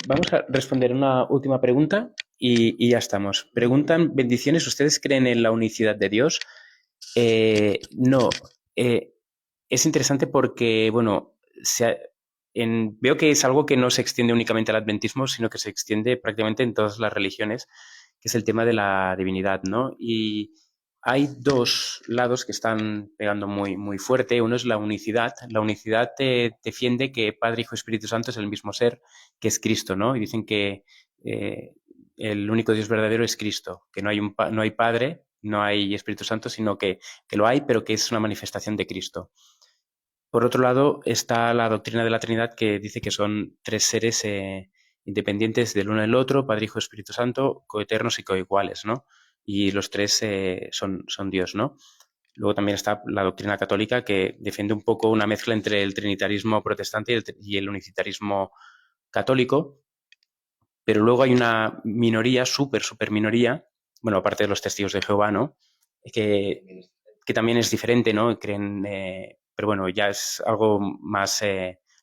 Vamos a responder una última pregunta y ya estamos. Preguntan, bendiciones, ¿ustedes creen en la unicidad de Dios? No. Es interesante porque, bueno, veo que es algo que no se extiende únicamente al adventismo, sino que se extiende prácticamente en todas las religiones, que es el tema de la divinidad, ¿no? Y hay dos lados que están pegando muy, muy fuerte. Uno es la unicidad. La unicidad te defiende que Padre, Hijo y Espíritu Santo es el mismo ser, que es Cristo, ¿no? Y dicen que el único Dios verdadero es Cristo, que no hay Padre, no hay Espíritu Santo, sino que lo hay, pero que es una manifestación de Cristo. Por otro lado, está la doctrina de la Trinidad que dice que son tres seres independientes del uno del otro, Padre, Hijo, Espíritu Santo, coeternos y coiguales, ¿no? Y los tres son Dios, ¿no? Luego también está la doctrina católica que defiende un poco una mezcla entre el trinitarismo protestante y el unicitarismo católico, pero luego hay una minoría, súper minoría, bueno, aparte de los testigos de Jehová, ¿no? Que también es diferente, ¿no? Creen, pero bueno, ya es algo más,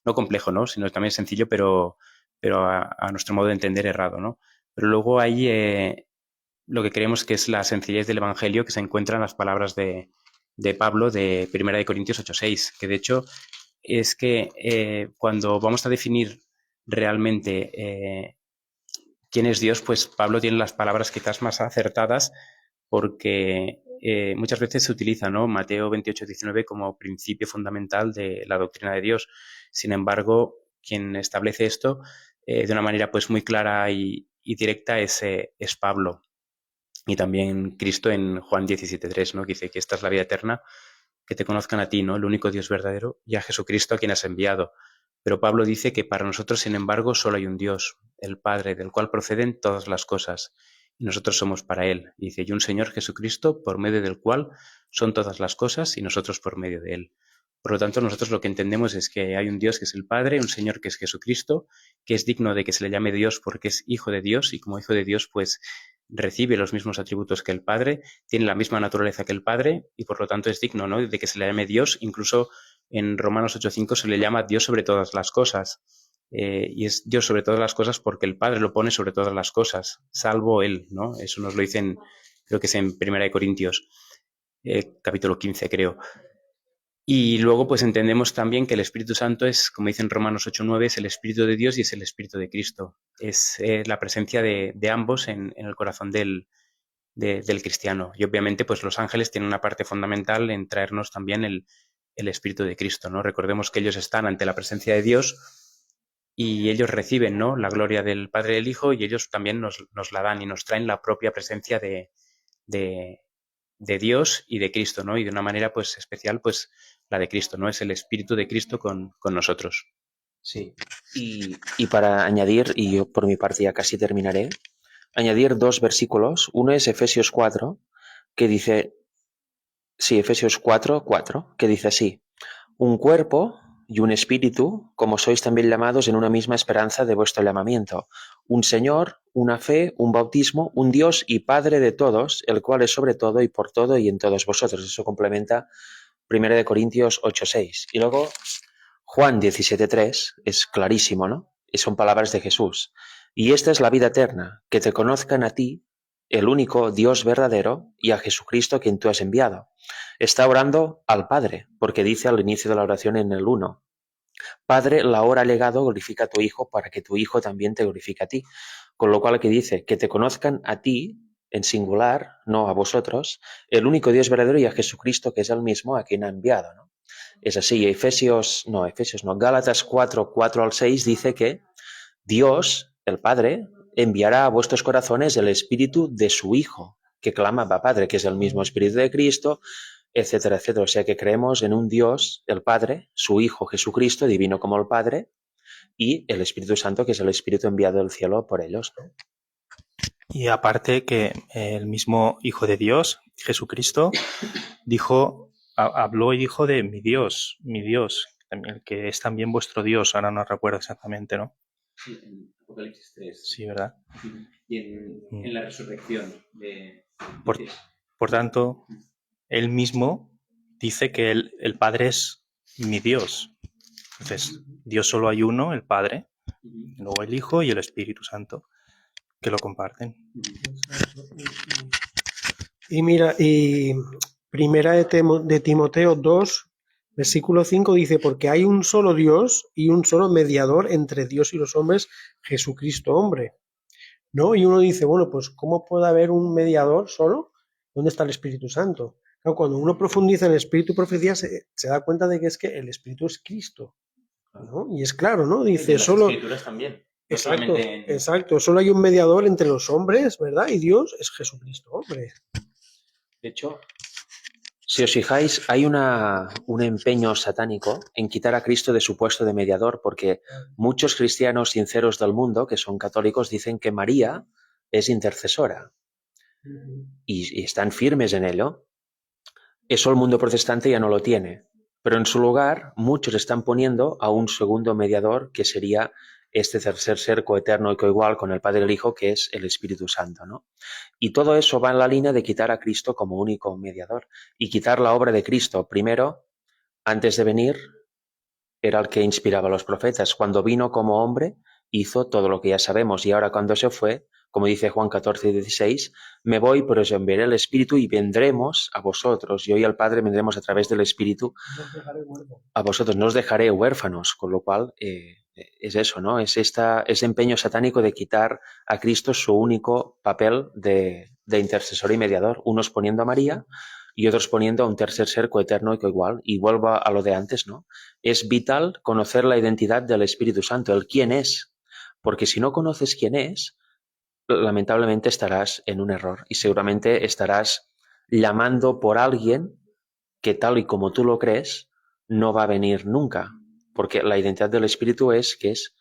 no complejo, ¿no? Sino también sencillo, pero a nuestro modo de entender errado, ¿no? Pero luego hay lo que creemos que es la sencillez del Evangelio que se encuentra en las palabras de Pablo de 1 Corintios 8:6, que de hecho es que cuando vamos a definir realmente quién es Dios, pues Pablo tiene las palabras quizás más acertadas porque muchas veces se utiliza, ¿no? Mateo 28:19 como principio fundamental de la doctrina de Dios. Sin embargo, quien establece esto de una manera pues muy clara y directa es Pablo. Y también Cristo en Juan 17:3, ¿no? Que dice que esta es la vida eterna, que te conozcan a ti, ¿no? El único Dios verdadero, y a Jesucristo a quien has enviado. Pero Pablo dice que para nosotros, sin embargo, solo hay un Dios, el Padre, del cual proceden todas las cosas, y nosotros somos para Él. Y dice, y un Señor Jesucristo, por medio del cual son todas las cosas, y nosotros por medio de Él. Por lo tanto, nosotros lo que entendemos es que hay un Dios que es el Padre, un Señor que es Jesucristo, que es digno de que se le llame Dios porque es hijo de Dios, y como hijo de Dios, pues recibe los mismos atributos que el Padre, tiene la misma naturaleza que el Padre, y por lo tanto es digno, ¿no? De que se le llame Dios. Incluso en Romanos 8:5 se le llama Dios sobre todas las cosas. Y es Dios sobre todas las cosas porque el Padre lo pone sobre todas las cosas, salvo Él, ¿no? Eso nos lo dicen, creo que es en 1 Corintios, capítulo 15, creo. Y luego pues entendemos también que el Espíritu Santo es, como dicen Romanos 8:9, es el Espíritu de Dios y es el Espíritu de Cristo. Es la presencia de ambos en el corazón del cristiano. Y obviamente pues los ángeles tienen una parte fundamental en traernos también el Espíritu de Cristo, ¿no? Recordemos que ellos están ante la presencia de Dios y ellos reciben, ¿no? La gloria del Padre y del Hijo, y ellos también nos la dan y nos traen la propia presencia de Dios y de Cristo, ¿no? Y de una manera pues especial pues la de Cristo, ¿no? Es el Espíritu de Cristo con nosotros. Sí. Y para añadir, y yo por mi parte ya casi terminaré, añadir dos versículos. Uno es Efesios 4, que dice, sí, Efesios 4:4, que dice así, un cuerpo y un espíritu, como sois también llamados en una misma esperanza de vuestro llamamiento, un Señor, una fe, un bautismo, un Dios y Padre de todos, el cual es sobre todo y por todo y en todos vosotros. Eso complementa 1 Corintios 8:6. Y luego Juan 17:3 es clarísimo, ¿no? Y son palabras de Jesús. Y esta es la vida eterna, que te conozcan a ti, el único Dios verdadero, y a Jesucristo quien tú has enviado. Está orando al Padre, porque dice al inicio de la oración en el 1, Padre, la hora ha llegado, glorifica a tu Hijo para que tu Hijo también te glorifique a ti. Con lo cual aquí dice, que te conozcan a ti, en singular, no a vosotros, el único Dios verdadero y a Jesucristo, que es el mismo a quien ha enviado, ¿no? Es así, Gálatas 4, 4 al 6 dice que Dios, el Padre, enviará a vuestros corazones el Espíritu de su Hijo, que clama Abba Padre, que es el mismo Espíritu de Cristo, etcétera, etcétera. O sea que creemos en un Dios, el Padre, su Hijo Jesucristo, divino como el Padre, y el Espíritu Santo, que es el Espíritu enviado del cielo por ellos, ¿no? Y aparte que el mismo Hijo de Dios, Jesucristo, habló y dijo de mi Dios, el que es también vuestro Dios. Ahora no recuerdo exactamente, ¿no? Sí, en Apocalipsis 3. Sí, ¿verdad? Y en la resurrección de... Por tanto, él mismo dice que el Padre es mi Dios. Entonces, Dios solo hay uno, el Padre, luego el Hijo y el Espíritu Santo, que lo comparten. Y mira, y primera de Timoteo 2, versículo 5 dice, porque hay un solo Dios y un solo mediador entre Dios y los hombres, Jesucristo hombre. ¿No? Y uno dice, bueno, pues ¿cómo puede haber un mediador solo? ¿Dónde está el Espíritu Santo? Claro, cuando uno profundiza en el Espíritu y profecía, se da cuenta de que es que el Espíritu es Cristo, ¿no? Y es claro, ¿no? Dice, las solo... Escrituras también. Exacto, exacto. Solo hay un mediador entre los hombres, ¿verdad? Y Dios es Jesucristo, hombre. De hecho, si os fijáis, hay un empeño satánico en quitar a Cristo de su puesto de mediador, porque muchos cristianos sinceros del mundo, que son católicos, dicen que María es intercesora y están firmes en ello. Eso el mundo protestante ya no lo tiene, pero en su lugar muchos están poniendo a un segundo mediador, que sería este tercer ser coeterno y coigual con el Padre y el Hijo, que es el Espíritu Santo, ¿no? Y todo eso va en la línea de quitar a Cristo como único mediador y quitar la obra de Cristo. Primero, antes de venir, era el que inspiraba a los profetas. Cuando vino como hombre, hizo todo lo que ya sabemos. Y ahora cuando se fue, como dice Juan 14, 16, me voy, pero os enviaré el Espíritu y vendremos a vosotros. Yo y el Padre vendremos a través del Espíritu a vosotros. No os dejaré huérfanos, con lo cual es eso, ¿no? Es ese empeño satánico de quitar a Cristo su único papel de intercesor y mediador. Unos poniendo a María y otros poniendo a un tercer ser coeterno y coigual. Y vuelvo a lo de antes, ¿no? Es vital conocer la identidad del Espíritu Santo, el quién es. Porque si no conoces quién es, lamentablemente estarás en un error y seguramente estarás llamando por alguien que, tal y como tú lo crees, no va a venir nunca, porque la identidad del Espíritu es que es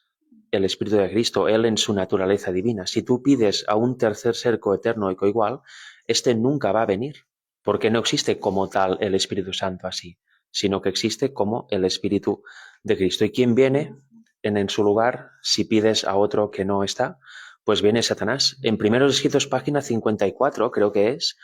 el Espíritu de Cristo, Él en su naturaleza divina. Si tú pides a un tercer ser coeterno y coigual, este nunca va a venir, porque no existe como tal el Espíritu Santo así, sino que existe como el Espíritu de Cristo. ¿Y quién viene en su lugar si pides a otro que no está? Pues viene Satanás. En Primeros Escritos, página 54, creo que es,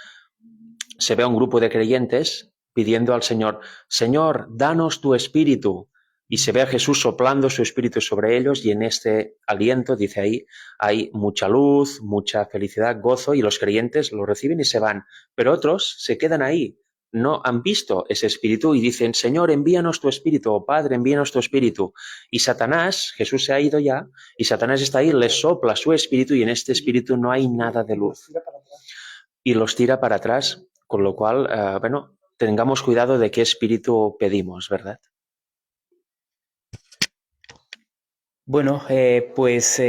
se ve a un grupo de creyentes pidiendo al Señor, Señor, danos tu espíritu. Y se ve a Jesús soplando su espíritu sobre ellos y en este aliento, dice ahí, hay mucha luz, mucha felicidad, gozo y los creyentes lo reciben y se van. Pero otros se quedan ahí, no han visto ese espíritu y dicen, Señor, envíanos tu espíritu, o Padre, envíanos tu espíritu. Y Satanás, Jesús se ha ido ya, y Satanás está ahí, les sopla su espíritu y en este espíritu no hay nada de luz. Y los tira para atrás, con lo cual, bueno, tengamos cuidado de qué espíritu pedimos, ¿verdad? Bueno, pues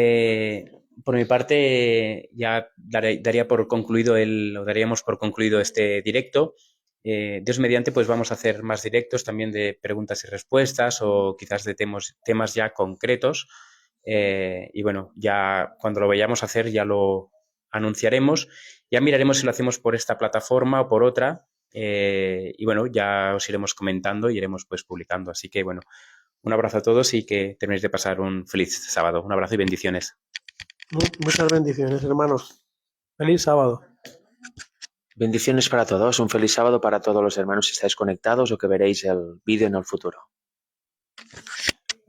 por mi parte ya daríamos por concluido este directo. Dios mediante, pues vamos a hacer más directos también de preguntas y respuestas o quizás de temas ya concretos. Y bueno, ya cuando lo vayamos a hacer ya lo anunciaremos. Ya miraremos si lo hacemos por esta plataforma o por otra. Y bueno, ya os iremos comentando y iremos pues publicando. Así que bueno, un abrazo a todos y que terminéis de pasar un feliz sábado. Un abrazo y bendiciones. Muchas bendiciones, hermanos. Feliz sábado. Bendiciones para todos, un feliz sábado para todos los hermanos que estáis conectados o que veréis el vídeo en el futuro.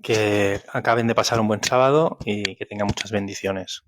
Que acaben de pasar un buen sábado y que tengan muchas bendiciones.